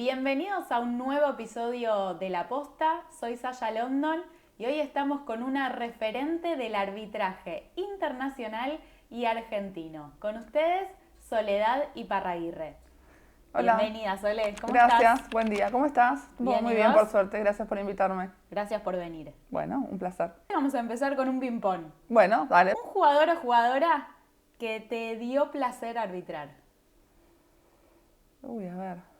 Bienvenidos a un nuevo episodio de La Posta. Soy Sasha London y hoy estamos con una referente del arbitraje internacional y argentino. Con ustedes, Soledad Iparraguirre. Hola. Bienvenida, Sole. ¿Cómo Gracias, estás? buen día. ¿Cómo estás? Bien, Muy ¿y bien, vos? por suerte. Gracias por invitarme. Gracias por venir. Bueno, un placer. Vamos a empezar con un ping-pong. Bueno, dale. Un jugador o jugadora que te dio placer arbitrar. Uy, a ver.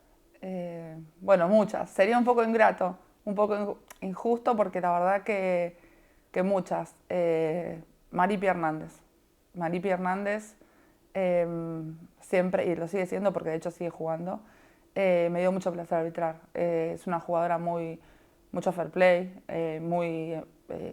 Bueno, muchas. Sería un poco ingrato, un poco injusto porque la verdad que muchas. Maripi Hernández. Maripi Hernández siempre, y lo sigue siendo porque de hecho sigue jugando, me dio mucho placer arbitrar. Es una jugadora mucho fair play, muy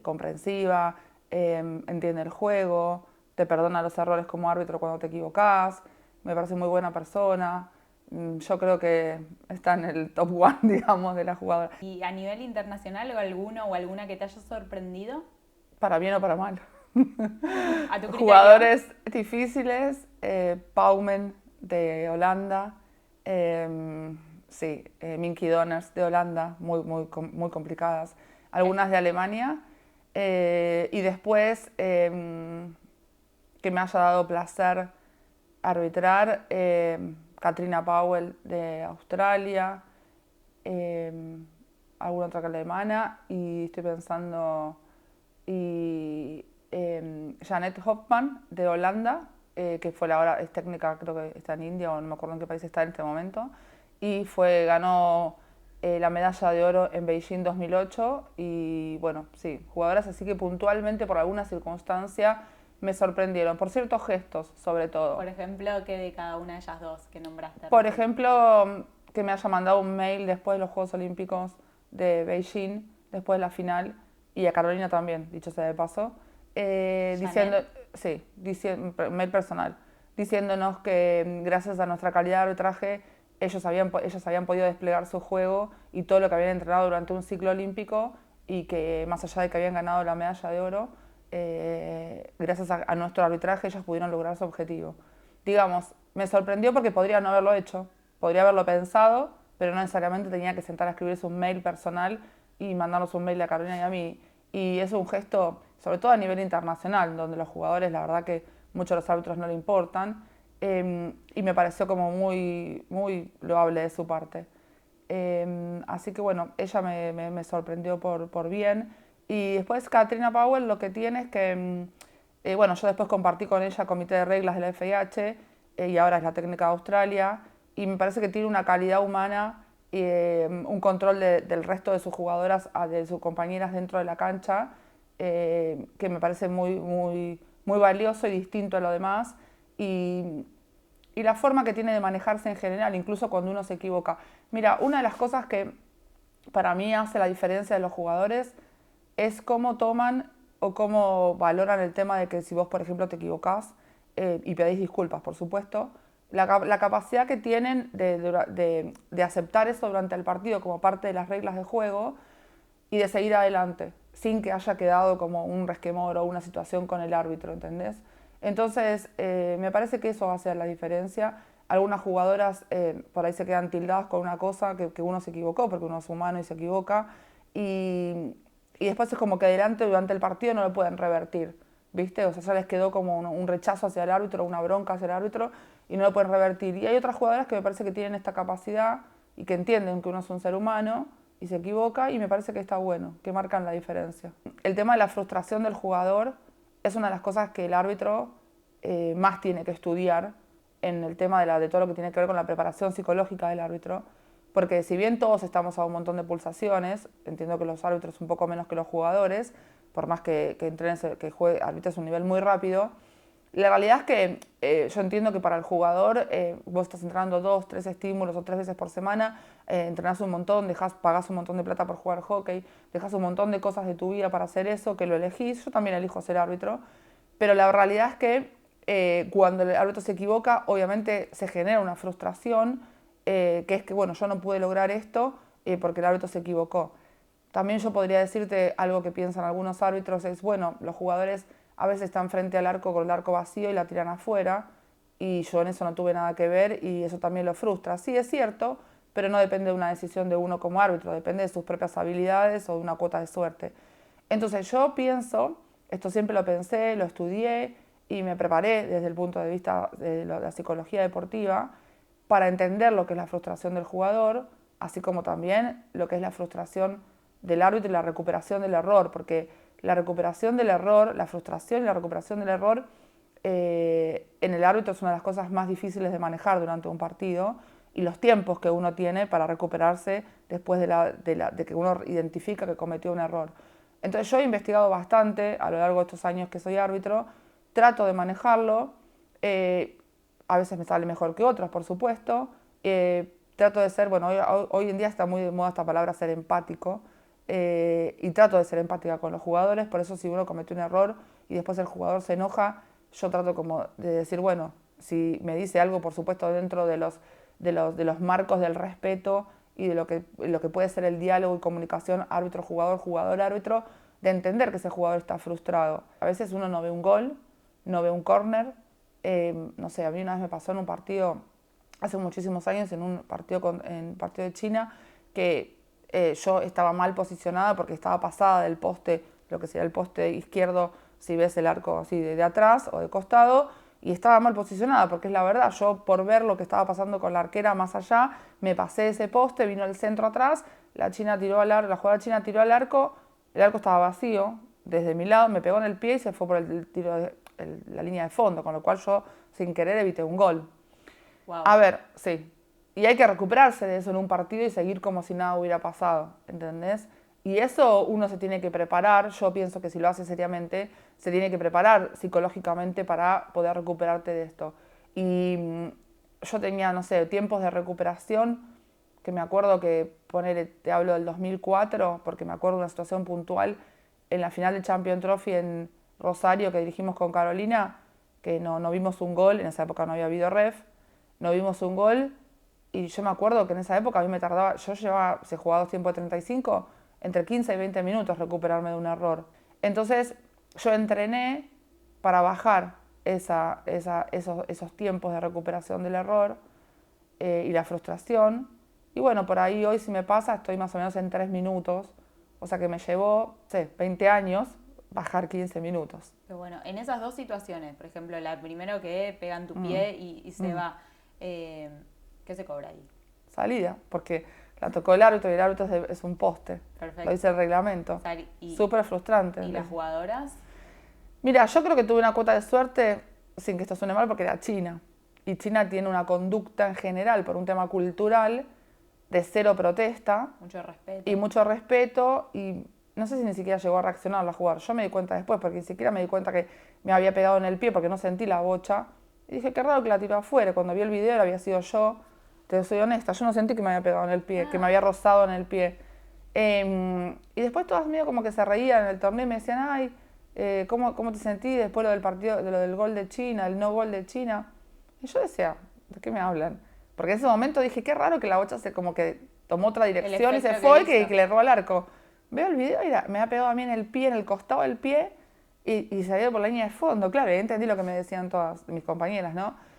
comprensiva, entiende el juego, te perdona los errores como árbitro cuando te equivocas, me parece muy buena persona. Yo creo que está en el top one, digamos, de la jugadora. ¿Y a nivel internacional o alguno o alguna que te haya sorprendido? Para bien o para mal. ¿A tu criterio? Jugadores difíciles, Pauwmen de Holanda, sí, Minky Donners de Holanda, muy complicadas, algunas de Alemania, y después que me haya dado placer arbitrar, Katrina Powell de Australia, alguna otra que alemana, y estoy pensando, y Janet Hofman de Holanda, que fue ahora es técnica, creo que está en India o no me acuerdo en qué país está en este momento, y ganó la medalla de oro en Beijing 2008 y bueno, sí, jugadoras así que puntualmente por alguna circunstancia me sorprendieron, por ciertos gestos sobre todo. Por ejemplo, ¿qué de cada una de ellas dos que nombraste? Por ejemplo, que me haya mandado un mail después de los Juegos Olímpicos de Beijing, después de la final, y a Carolina también, dicho sea de paso, diciendo, sí, mail personal, diciéndonos que gracias a nuestra calidad de arbitraje ellos habían podido desplegar su juego y todo lo que habían entrenado durante un ciclo olímpico y que más allá de que habían ganado la medalla de oro, gracias a nuestro arbitraje ellos pudieron lograr su objetivo. Digamos, me sorprendió porque podría no haberlo hecho, podría haberlo pensado, pero no necesariamente tenía que sentar a escribirse un mail personal y mandarnos un mail a Carolina y a mí. Y es un gesto, sobre todo a nivel internacional, donde los jugadores, la verdad que muchos de los árbitros no le importan, y me pareció como muy loable de su parte. Así que bueno, ella me sorprendió por bien. Y después Katrina Powell lo que tiene es que, bueno, yo después compartí con ella comité de reglas de la FIH y ahora es la técnica de Australia y me parece que tiene una calidad humana y un control del resto de sus jugadoras, de sus compañeras dentro de la cancha, que me parece muy valioso y distinto a lo demás. Y, y la forma que tiene de manejarse en general, incluso cuando uno se equivoca. Mira, una de las cosas que para mí hace la diferencia de los jugadores es cómo toman o cómo valoran el tema de que si vos, por ejemplo, te equivocás y pedís disculpas, por supuesto, la capacidad que tienen de aceptar eso durante el partido como parte de las reglas de juego y de seguir adelante, sin que haya quedado como un resquemor o una situación con el árbitro, ¿entendés? Entonces, me parece que eso hace la diferencia. Algunas jugadoras por ahí se quedan tildadas con una cosa que uno se equivocó, porque uno es humano y se equivoca, y después es como que durante el partido no lo pueden revertir, ¿viste? O sea, ya les quedó como un rechazo hacia el árbitro, una bronca hacia el árbitro, y no lo pueden revertir. Y hay otras jugadoras que me parece que tienen esta capacidad y que entienden que uno es un ser humano y se equivoca, y me parece que está bueno, que marcan la diferencia. El tema de la frustración del jugador es una de las cosas que el árbitro más tiene que estudiar en el tema de todo lo que tiene que ver con la preparación psicológica del árbitro, porque si bien todos estamos a un montón de pulsaciones, entiendo que los árbitros un poco menos que los jugadores, por más que arbitres un nivel muy rápido, la realidad es que yo entiendo que para el jugador vos estás entrenando 2, 3 estímulos o 3 veces por semana, entrenás un montón, pagás un montón de plata por jugar hockey, dejas un montón de cosas de tu vida para hacer eso, que lo elegís. Yo también elijo ser árbitro, pero la realidad es que cuando el árbitro se equivoca, obviamente se genera una frustración, que es que, bueno, yo no pude lograr esto porque el árbitro se equivocó. También yo podría decirte algo que piensan algunos árbitros, es, bueno, los jugadores a veces están frente al arco con el arco vacío y la tiran afuera, y yo en eso no tuve nada que ver y eso también lo frustra. Sí, es cierto, pero no depende de una decisión de uno como árbitro, depende de sus propias habilidades o de una cuota de suerte. Entonces yo pienso, esto siempre lo pensé, lo estudié y me preparé desde el punto de vista de la psicología deportiva para entender lo que es la frustración del jugador, así como también lo que es la frustración del árbitro y la recuperación del error, porque la recuperación del error, la frustración y la recuperación del error en el árbitro es una de las cosas más difíciles de manejar durante un partido, y los tiempos que uno tiene para recuperarse después de que uno identifica que cometió un error. Entonces yo he investigado bastante a lo largo de estos años que soy árbitro, trato de manejarlo, a veces me sale mejor que otros, por supuesto, trato de ser, bueno, hoy en día está muy de moda esta palabra ser empático, y trato de ser empática con los jugadores, por eso si uno comete un error y después el jugador se enoja, yo trato como de decir, bueno, si me dice algo, por supuesto, dentro de los marcos del respeto y de lo que puede ser el diálogo y comunicación árbitro-jugador, jugador-árbitro, de entender que ese jugador está frustrado. A veces uno no ve un gol, no ve un córner, no sé, a mí una vez me pasó en un partido, hace muchísimos años, en un partido, en partido de China, que yo estaba mal posicionada porque estaba pasada del poste, lo que sería el poste izquierdo, si ves el arco así de atrás o de costado, y estaba mal posicionada, porque es la verdad, yo por ver lo que estaba pasando con la arquera más allá, me pasé ese poste, vino el centro atrás, la jugadora china tiró al arco, el arco estaba vacío, desde mi lado me pegó en el pie y se fue por el tiro la línea de fondo, con lo cual yo sin querer evité un gol. Wow. A ver, sí, y hay que recuperarse de eso en un partido y seguir como si nada hubiera pasado, ¿entendés? Y eso uno se tiene que preparar, yo pienso que si lo hace seriamente, se tiene que preparar psicológicamente para poder recuperarte de esto. Y yo tenía, no sé, tiempos de recuperación, que me acuerdo que, te hablo del 2004, porque me acuerdo de una situación puntual en la final de Champions Trophy en Rosario que dirigimos con Carolina, que no vimos un gol, en esa época no había habido ref, no vimos un gol, y yo me acuerdo que en esa época a mí me tardaba, se jugaba 2 tiempos de 35, entre 15 y 20 minutos recuperarme de un error. Entonces yo entrené para bajar esos tiempos de recuperación del error y la frustración. Y bueno, por ahí hoy si me pasa estoy más o menos en 3 minutos, o sea que me llevó, 20 años bajar 15 minutos. Pero bueno, en esas dos situaciones, por ejemplo, la primero que pega en tu pie y se va, ¿qué se cobra ahí? Salida, porque la tocó el árbitro y el árbitro es un poste. Perfecto. Lo dice el reglamento. Súper frustrante. ¿Y las jugadoras? Mira, yo creo que tuve una cuota de suerte, sin que esto suene mal, porque era China. Y China tiene una conducta en general, por un tema cultural, de cero protesta. Mucho respeto. Y mucho respeto. Y no sé si ni siquiera llegó a reaccionar a jugar. Yo me di cuenta después, porque ni siquiera me di cuenta que me había pegado en el pie, porque no sentí la bocha. Y dije, qué raro que la tiró afuera. Cuando vi el video, había sido yo. Te soy honesta, yo no sentí que me había pegado en el pie, que me había rozado en el pie. Y después todas medio como que se reían en el torneo y me decían, ay, ¿cómo te sentí después lo del partido, de lo del gol de China, el no gol de China? Y yo decía, ¿de qué me hablan? Porque en ese momento dije, qué raro que la bocha se como que tomó otra dirección y se fue y que le erró al arco. Veo el video y me ha pegado a mí en el pie, en el costado del pie, y se ha ido por la línea de fondo. Claro, y entendí lo que me decían todas mis compañeras, ¿no?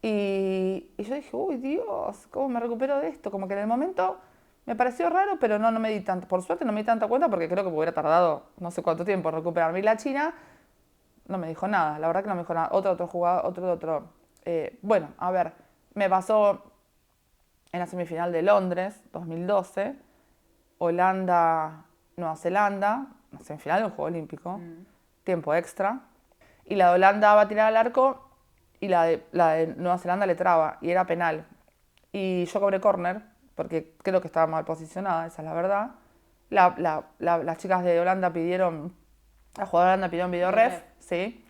Y yo dije, uy, Dios, ¿cómo me recupero de esto? Como que en el momento me pareció raro, pero no me di tanto. Por suerte no me di tanta cuenta porque creo que me hubiera tardado no sé cuánto tiempo en recuperarme. Y la China no me dijo nada, la verdad que no me dijo nada. Otro jugador, bueno, a ver, me pasó en la semifinal de Londres, 2012, Holanda, Nueva Zelanda, la semifinal de un Juego Olímpico, tiempo extra. Y la de Holanda va a tirar al arco y la de Nueva Zelanda le traba y era penal. Y yo cobré córner porque creo que estaba mal posicionada, esa es la verdad. Las chicas de Holanda pidieron, la jugadora de Holanda pidió un video ref, sí.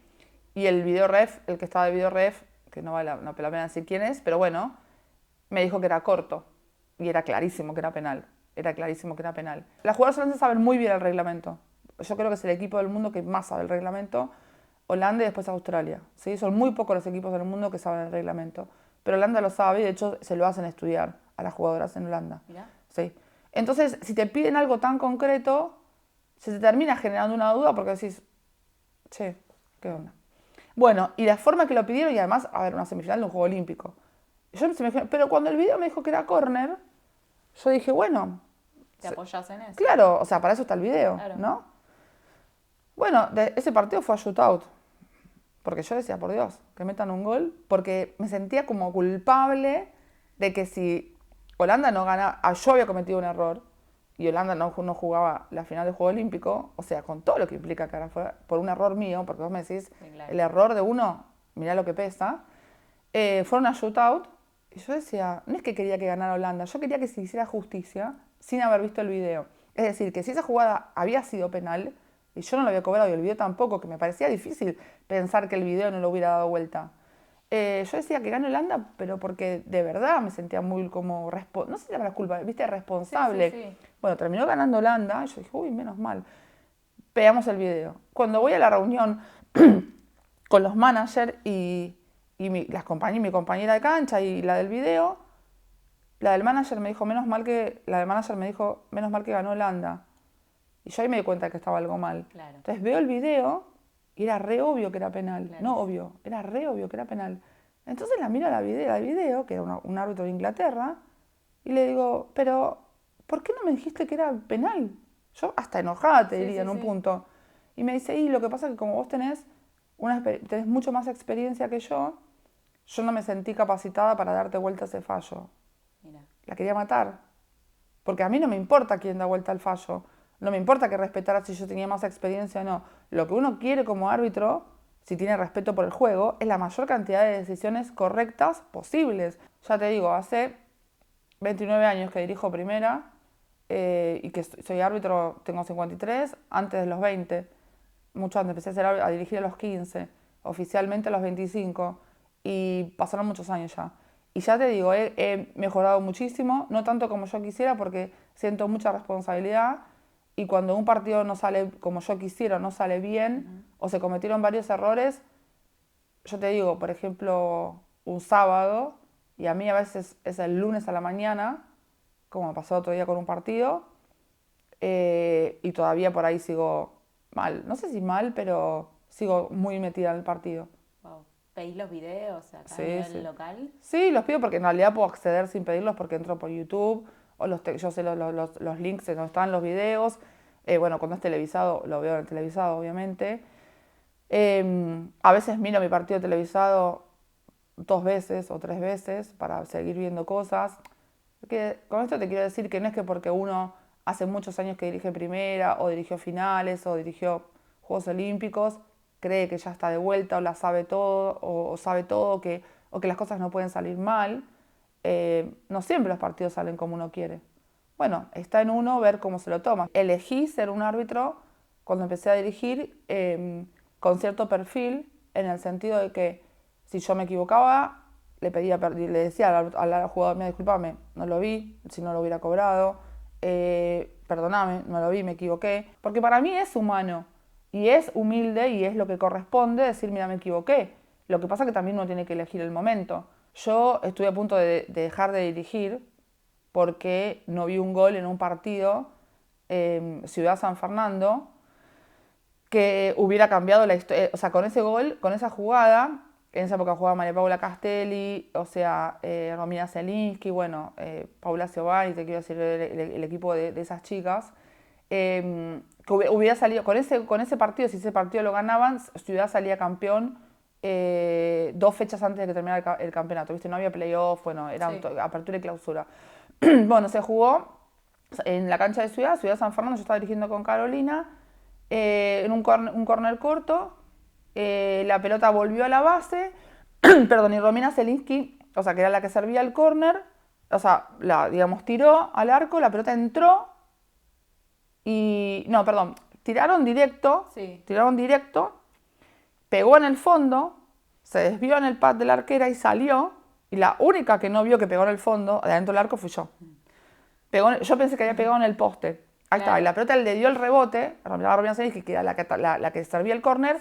Y el video ref, el que estaba de video ref, que no vale la pena decir quién es, pero bueno, me dijo que era corto y era clarísimo que era penal. Era clarísimo que era penal. Las jugadoras holandesas saben muy bien el reglamento. Yo creo que es el equipo del mundo que más sabe el reglamento. Holanda y después Australia, ¿sí? Son muy pocos los equipos del mundo que saben el reglamento. Pero Holanda lo sabe y de hecho se lo hacen estudiar a las jugadoras en Holanda. Mirá. ¿Sí? Entonces, si te piden algo tan concreto, se te termina generando una duda porque decís, che, ¿qué onda? Bueno, y la forma que lo pidieron, y además, a ver, una semifinal de un Juego Olímpico. Pero cuando el video me dijo que era córner, Yo dije, bueno, ¿Te apoyás en eso? claro, o sea, para eso está el video, Claro. ¿no? Bueno, ese partido fue a shootout, porque yo decía, por Dios, que metan un gol, porque me sentía como culpable de que si Holanda no ganaba, yo había cometido un error, y Holanda no jugaba la final del Juego Olímpico, o sea, con todo lo que implica que ahora fue por un error mío, porque vos me decís, Sí, claro. el error de uno, mirá lo que pesa, fueron a shootout, y yo decía, no es que quería que ganara Holanda, yo quería que se hiciera justicia sin haber visto el video. Es decir, que si esa jugada había sido penal, y yo no lo había cobrado y el video tampoco, que me parecía difícil pensar que el video no lo hubiera dado vuelta. Yo decía que gane Holanda, pero porque de verdad me sentía muy como, no sé si era la culpa, viste, responsable. Sí. Bueno, terminó ganando Holanda, y yo dije, uy, menos mal. Veamos el video. Cuando voy a la reunión con los managers y mi compañera de cancha y la del video, la del manager me dijo, menos mal que ganó Holanda. Y yo ahí me di cuenta que estaba algo mal. Claro. Entonces veo el video y era re obvio que era penal. Claro. No obvio, era re obvio que era penal. Entonces la miro a la video, que era un árbitro de Inglaterra, y le digo, pero ¿por qué no me dijiste que era penal? Yo hasta enojada te diría en un punto. Y me dice, y lo que pasa es que como vos tenés mucho más experiencia que yo no me sentí capacitada para darte vuelta a ese fallo. Mira. La quería matar. Porque a mí no me importa quién da vuelta al fallo. No me importa que respetara si yo tenía más experiencia o no. Lo que uno quiere como árbitro, si tiene respeto por el juego, es la mayor cantidad de decisiones correctas posibles. Ya te digo, hace 29 años que dirijo primera y que soy árbitro, tengo 53, antes de los 20. Mucho antes, empecé a dirigir a los 15, oficialmente a los 25. Y pasaron muchos años ya. Y ya te digo, he mejorado muchísimo, no tanto como yo quisiera porque siento mucha responsabilidad y cuando un partido no sale como yo quisiera, no sale bien o se cometieron varios errores, yo te digo, por ejemplo, un sábado y a mí a veces es el lunes a la mañana, como me pasó otro día con un partido, y todavía por ahí sigo mal. No sé si mal, pero sigo muy metida en el partido. Wow. ¿Pedís los videos acá Sí, a nivel sí. local? Sí, los pido porque en realidad puedo acceder sin pedirlos porque entro por YouTube o yo sé los links en donde están los videos. Bueno, cuando es televisado, lo veo en el televisado, obviamente. A veces miro mi partido televisado 2 veces o 3 veces para seguir viendo cosas. Porque con esto te quiero decir que no es que porque uno hace muchos años que dirige primera o dirigió finales o dirigió Juegos Olímpicos, cree que ya está de vuelta o la sabe todo o sabe todo o que las cosas no pueden salir mal. No siempre los partidos salen como uno quiere. Bueno, está en uno ver cómo se lo toma. Elegí ser un árbitro cuando empecé a dirigir con cierto perfil, en el sentido de que si yo me equivocaba, le decía al jugador, mira, discúlpame, no lo vi, si no lo hubiera cobrado, perdóname, no lo vi, me equivoqué. Porque para mí es humano y es humilde y es lo que corresponde decir, mira, me equivoqué. Lo que pasa es que también uno tiene que elegir el momento. Yo estuve a punto de dejar de dirigir porque no vi un gol en un partido Ciudad San Fernando que hubiera cambiado la historia. O sea, con ese gol, con esa jugada, en esa época jugaba María Paula Castelli, o sea, Romina Zelinsky, bueno, Paula Giovanni, te quiero decir, el equipo de esas chicas, que hubiera salido, con ese partido, si ese partido lo ganaban, Ciudad salía campeón 2 fechas antes de que terminara el campeonato, ¿viste? No había playoff, bueno, era apertura y clausura. Bueno, se jugó en la cancha de Ciudad San Fernando, yo estaba dirigiendo con Carolina, en un corner corto, la pelota volvió a la base, perdón, y Romina Zelinsky, o sea, que era la que servía el córner, o sea, tiró al arco, la pelota entró y, no, perdón, tiraron directo, pegó en el fondo, se desvió en el pad de la arquera y salió, y la única que no vio que pegó en el fondo, de adentro del arco, fui yo. Yo pensé que había pegado en el poste. Ahí está, y la pelota le dio el rebote, a Romina Zelinsky, que era la que servía el córner,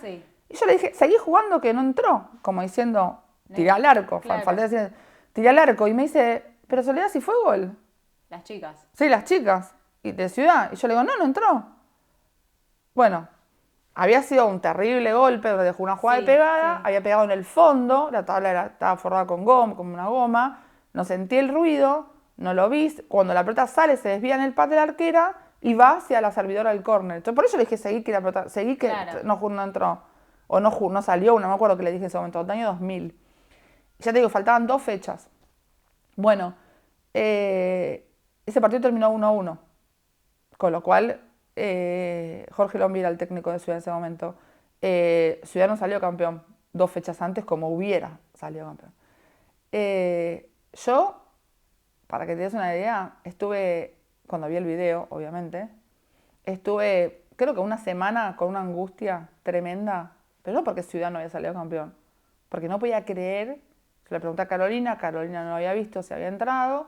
y yo le dije, seguí jugando que no entró, como diciendo, tiré al arco, falté decir, tiré al arco, y me dice, pero Soledad, si fue gol. Las chicas. Sí, las chicas, y de Ciudad, y yo le digo, no entró. Bueno, había sido un terrible golpe, donde dejó una jugada de pegada, había pegado en el fondo, la tabla estaba forrada con goma, como una goma, no sentí el ruido, no lo vi. Cuando la pelota sale, se desvía en el pad de la arquera y va hacia la servidora del córner. Entonces, por eso le dije, seguí que la pelota, seguí que no entró. O no salió, no me acuerdo qué le dije en ese momento, año 2000. Ya te digo, faltaban 2 fechas. Bueno, ese partido terminó 1-1. Con lo cual, Jorge Lombi era el técnico de Ciudad en ese momento. Ciudad no salió campeón 2 fechas antes como hubiera salido campeón. Yo, para que te des una idea, estuve, cuando vi el video, obviamente, estuve creo que una semana con una angustia tremenda, pero no porque Ciudad no había salido campeón, porque no podía creer. Se le pregunté a Carolina no lo había visto, se había entrado.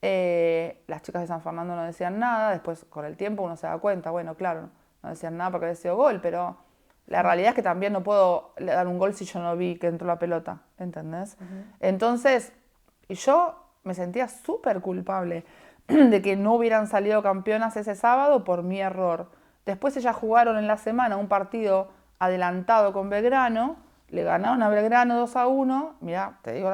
Las chicas de San Fernando no decían nada, después con el tiempo uno se da cuenta, bueno, claro, no decían nada porque había sido gol, pero la realidad es que también no puedo dar un gol si yo no vi que entró la pelota, ¿entendés? Entonces, yo me sentía súper culpable de que no hubieran salido campeonas ese sábado por mi error. Después ellas jugaron en la semana un partido adelantado con Belgrano, le ganaron a Belgrano 2-1, mirá, te digo,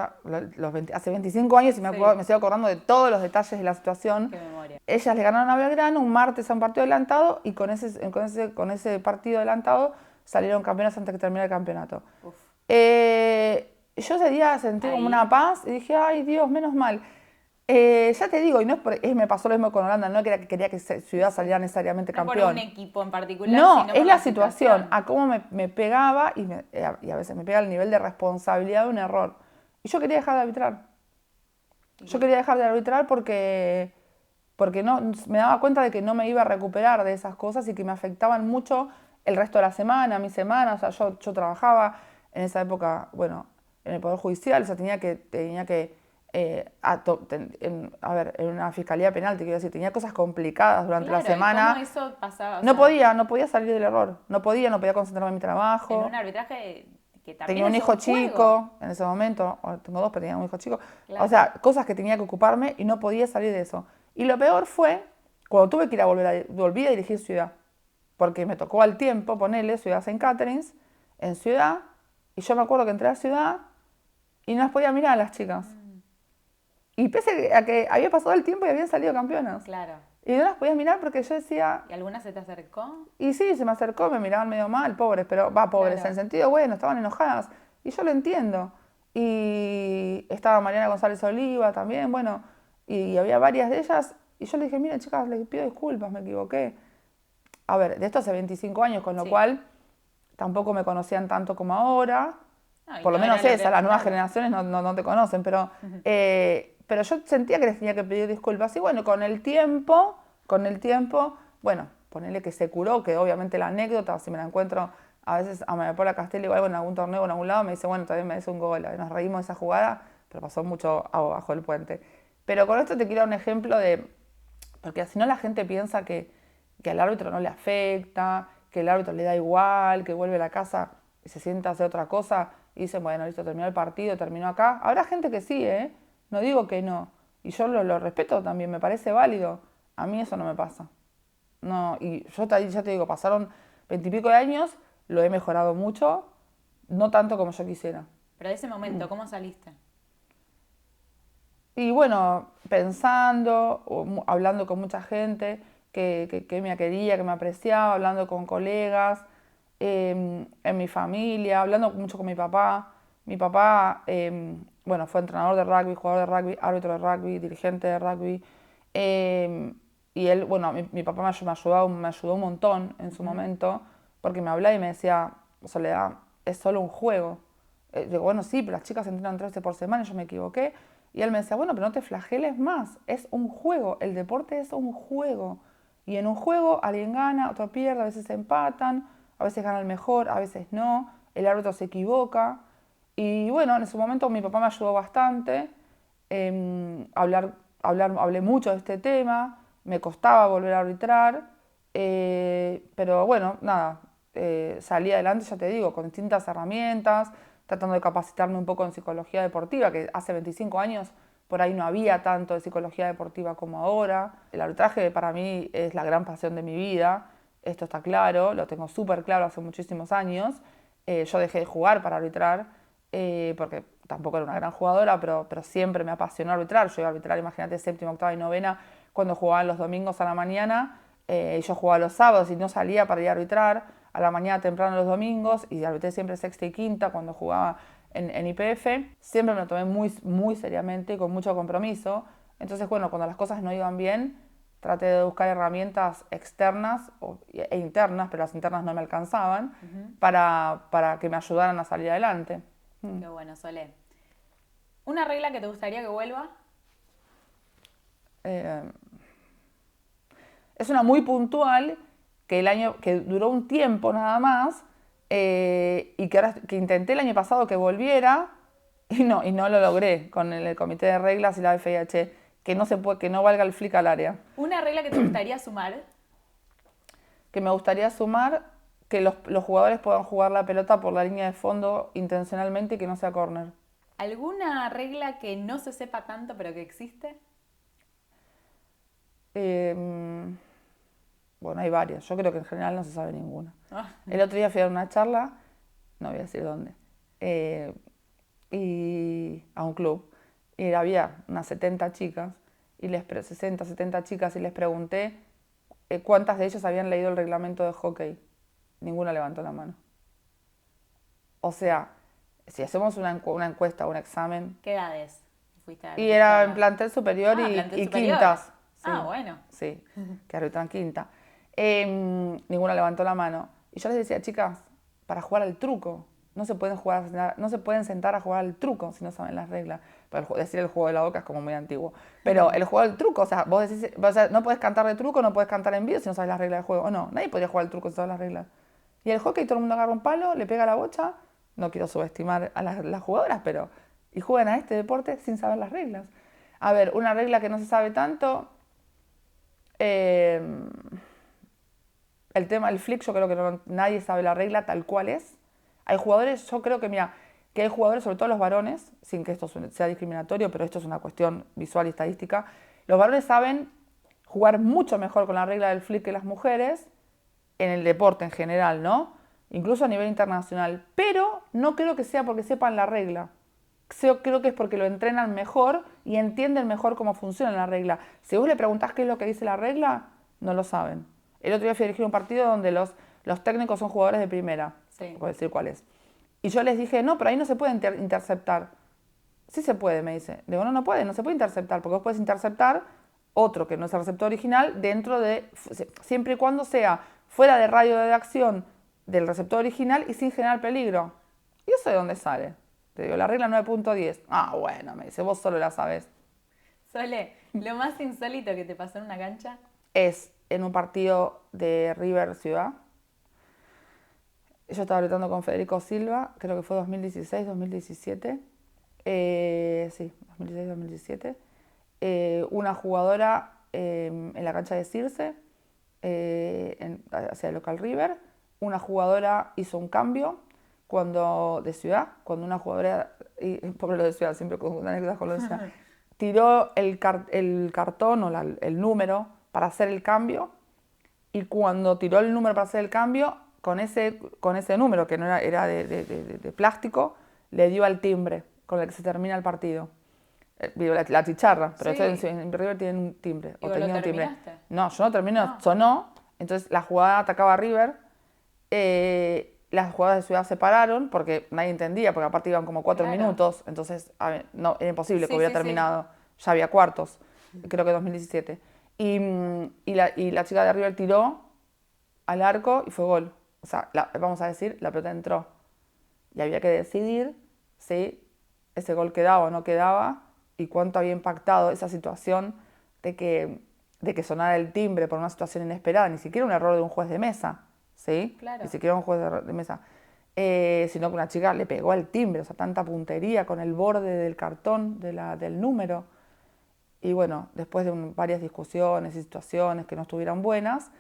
hace 25 años y me estoy acordando de todos los detalles de la situación. Qué memoria. Ellas le ganaron a Belgrano un martes a un partido adelantado y con ese partido adelantado salieron campeonas antes que terminara el campeonato. Yo ese día sentí como una paz y dije, ay Dios, menos mal. Ya te digo, y no me pasó lo mismo con Holanda, no que quería que Ciudad saliera necesariamente campeón. No por un equipo en particular, no, sino es por la situación, a cómo me pegaba y a veces me pega el nivel de responsabilidad de un error. Y yo quería dejar de arbitrar. Yo quería dejar de arbitrar porque no, me daba cuenta de que no me iba a recuperar de esas cosas y que me afectaban mucho el resto de la semana, mi semana. O sea, yo trabajaba en esa época, bueno, en el Poder Judicial, o sea, tenía que en una fiscalía penal, te quiero decir, tenía cosas complicadas durante la semana. ¿Cómo eso pasaba? No podía salir del error, no podía concentrarme en mi trabajo. En un arbitraje que también tenía un hijo chico en ese momento, tengo 2, pero tenía un hijo chico. Claro. O sea, cosas que tenía que ocuparme y no podía salir de eso. Y lo peor fue cuando tuve que ir volví a dirigir Ciudad, porque me tocó al tiempo ponerle Ciudad St. Catharines en Ciudad, y yo me acuerdo que entré a Ciudad y no las podía mirar a las chicas. Y pese a que había pasado el tiempo y habían salido campeonas. Claro. Y no las podía mirar porque yo decía... ¿Y alguna se te acercó? Y sí, se me acercó, me miraban medio mal, pobres, pero pobres, claro. En el sentido, bueno, estaban enojadas. Y yo lo entiendo. Y estaba Mariana González Oliva también, bueno, y había varias de ellas. Y yo le dije, miren chicas, les pido disculpas, me equivoqué. A ver, de esto hace 25 años, con lo cual tampoco me conocían tanto como ahora. Por lo menos esas, las nuevas generaciones no te conocen, pero... pero yo sentía que les tenía que pedir disculpas. Y bueno, con el tiempo, bueno, ponele que se curó, que obviamente la anécdota, si me la encuentro a veces a María Paula Castelli o algo en algún torneo o en algún lado, me dice, bueno, todavía me hace un gol. Nos reímos de esa jugada, pero pasó mucho abajo del puente. Pero con esto te quiero dar un ejemplo de... Porque si no la gente piensa que al árbitro no le afecta, que el árbitro le da igual, que vuelve a la casa y se sienta a hacer otra cosa y dice, bueno, listo, terminó el partido, terminó acá. Habrá gente que sí, no digo que no. Y yo lo respeto también, me parece válido. A mí eso no me pasa. No, y yo ya te digo, pasaron 20 y pico de años, lo he mejorado mucho, no tanto como yo quisiera. Pero de ese momento, ¿cómo saliste? Y bueno, pensando, hablando con mucha gente que me quería, que me apreciaba, hablando con colegas, en mi familia, hablando mucho con mi papá. Mi papá, bueno, fue entrenador de rugby, jugador de rugby, árbitro de rugby, dirigente de rugby. Y él, bueno, mi papá me ayudó un montón en su momento, porque me hablaba y me decía, Soledad, es solo un juego. Digo, bueno, sí, pero las chicas entrenan 3 veces por semana y yo me equivoqué. Y él me decía, bueno, pero no te flageles más, es un juego, el deporte es un juego. Y en un juego alguien gana, otro pierde, a veces se empatan, a veces gana el mejor, a veces no, el árbitro se equivoca. Y bueno, en ese momento mi papá me ayudó bastante, hablé mucho de este tema, me costaba volver a arbitrar, pero bueno, nada, salí adelante, ya te digo, con distintas herramientas, tratando de capacitarme un poco en psicología deportiva, que hace 25 años por ahí no había tanto de psicología deportiva como ahora. El arbitraje para mí es la gran pasión de mi vida, esto está claro, lo tengo súper claro hace muchísimos años. Yo dejé de jugar para arbitrar porque tampoco era una gran jugadora, pero siempre me apasionó arbitrar. Yo iba a arbitrar, imagínate, séptima, octava y novena, cuando jugaban los domingos a la mañana, y yo jugaba los sábados y no salía para ir a arbitrar a la mañana temprano los domingos, y arbitré siempre sexta y quinta cuando jugaba en IPF. Siempre me lo tomé muy, muy seriamente y con mucho compromiso. Entonces, bueno, cuando las cosas no iban bien, traté de buscar herramientas externas e internas, pero las internas no me alcanzaban, para que me ayudaran a salir adelante. Qué bueno, Sole. ¿Una regla que te gustaría que vuelva? Es una muy puntual que duró un tiempo nada más, y que intenté el año pasado que volviera y no lo logré con el comité de reglas y la FIH, que no valga el flick al área. ¿Una regla que te gustaría sumar? Que me gustaría sumar que los jugadores puedan jugar la pelota por la línea de fondo intencionalmente y que no sea córner. ¿Alguna regla que no se sepa tanto pero que existe? Bueno, hay varias. Yo creo que en general no se sabe ninguna. El otro día fui a una charla, no voy a decir dónde, y a un club, y había unas 70 chicas, 60, 70 chicas, y les pregunté cuántas de ellas habían leído el reglamento de hockey. Ninguna levantó la mano. O sea, si hacemos una encuesta o un examen... ¿Qué edades fuiste a Y era en plantel superior plantel superior. quintas. Sí, bueno. Sí, que arbitran quinta. Ninguna levantó la mano. Y yo les decía, chicas, para jugar al truco, no se pueden sentar a jugar al truco si no saben las reglas. Decir el juego de la boca es como muy antiguo. Pero el juego del truco, o sea, vos decís, no puedes cantar de truco, no puedes cantar en vivo si no sabes las reglas del juego. O no, nadie podía jugar al truco si sabes las reglas. Y el hockey todo el mundo agarra un palo, le pega la bocha. No quiero subestimar a las jugadoras, pero... Y juegan a este deporte sin saber las reglas. A ver, una regla que no se sabe tanto... el tema del flick, yo creo que nadie sabe la regla tal cual es. Hay jugadores, yo creo que, mira, que hay jugadores, sobre todo los varones, sin que esto sea discriminatorio, pero esto es una cuestión visual y estadística, los varones saben jugar mucho mejor con la regla del flick que las mujeres, en el deporte en general, ¿no? Incluso a nivel internacional, pero no creo que sea porque sepan la regla. Creo que es porque lo entrenan mejor y entienden mejor cómo funciona la regla. Si vos le preguntás qué es lo que dice la regla, no lo saben. El otro día fui a dirigir un partido donde los técnicos son jugadores de primera, sí. Puedo decir cuál es. Y yo les dije, no, pero ahí no se puede interceptar. Sí se puede, me dice. Digo, no se puede interceptar, porque vos puedes interceptar otro que no es el receptor original siempre y cuando sea fuera de radio de acción del receptor original y sin generar peligro. ¿Y eso de dónde sale? Te digo, la regla 9.10. Ah, bueno, me dice, vos solo la sabés. Sole, lo más insólito que te pasó en una cancha es en un partido de River Ciudad. Yo estaba gritando con Federico Silva, creo que fue 2016, 2017. Sí, 2016, 2017. Una jugadora en la cancha de Circe, hacia el local River. Una jugadora hizo un cambio de Ciudad, cuando una jugadora, por lo de Ciudad, siempre con anécdotas con lo de Ciudad, tiró el cartón o el número para hacer el cambio, y cuando tiró el número para hacer el cambio, con ese número, que no era de plástico, le dio al timbre con el que se termina el partido. La chicharra, pero sí. en River tienen un timbre. ¿Y vos lo terminaste? No, yo no terminé, sonó, entonces la jugada atacaba a River, las jugadas de Ciudad se pararon porque nadie entendía, porque aparte iban como 4 minutos, entonces no, era imposible que hubiera terminado, ya había cuartos, creo que 2017. Y la chica de River tiró al arco y fue gol. O sea, vamos a decir, la pelota entró. Y había que decidir si ese gol quedaba o no quedaba y cuánto había impactado esa situación de que sonara el timbre por una situación inesperada, ni siquiera un error de un juez de mesa, ¿sí? Claro. Ni siquiera un juez de mesa, sino que una chica le pegó al timbre, o sea, tanta puntería con el borde del cartón del número. Y bueno, después de varias discusiones y situaciones que no estuvieran buenas,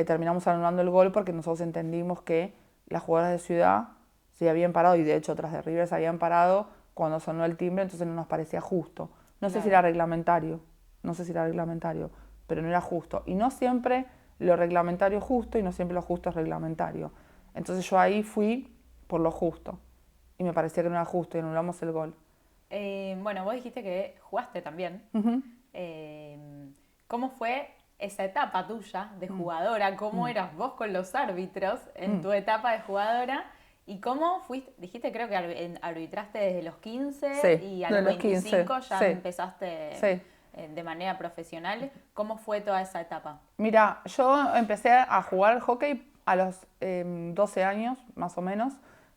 terminamos anulando el gol porque nosotros entendimos que las jugadoras de Ciudad se habían parado, y de hecho otras de River se habían parado cuando sonó el timbre, entonces no nos parecía justo. No sé si era reglamentario, pero no era justo. Y no siempre lo reglamentario es justo y no siempre lo justo es reglamentario. Entonces yo ahí fui por lo justo. y me parecía que no era justo y anulamos el gol. Bueno, vos dijiste que jugaste también. Ujú. ¿Cómo fue esa etapa tuya de jugadora? ¿Cómo eras vos con los árbitros en tu etapa de jugadora? ¿Y cómo fuiste? Dijiste, creo que arbitraste desde los 15 Sí, y a de los los 15, 25 ya sí. empezaste Sí. de manera profesional. ¿Cómo fue toda esa etapa? Mira, yo empecé a jugar al hockey a los 12 años, más o menos,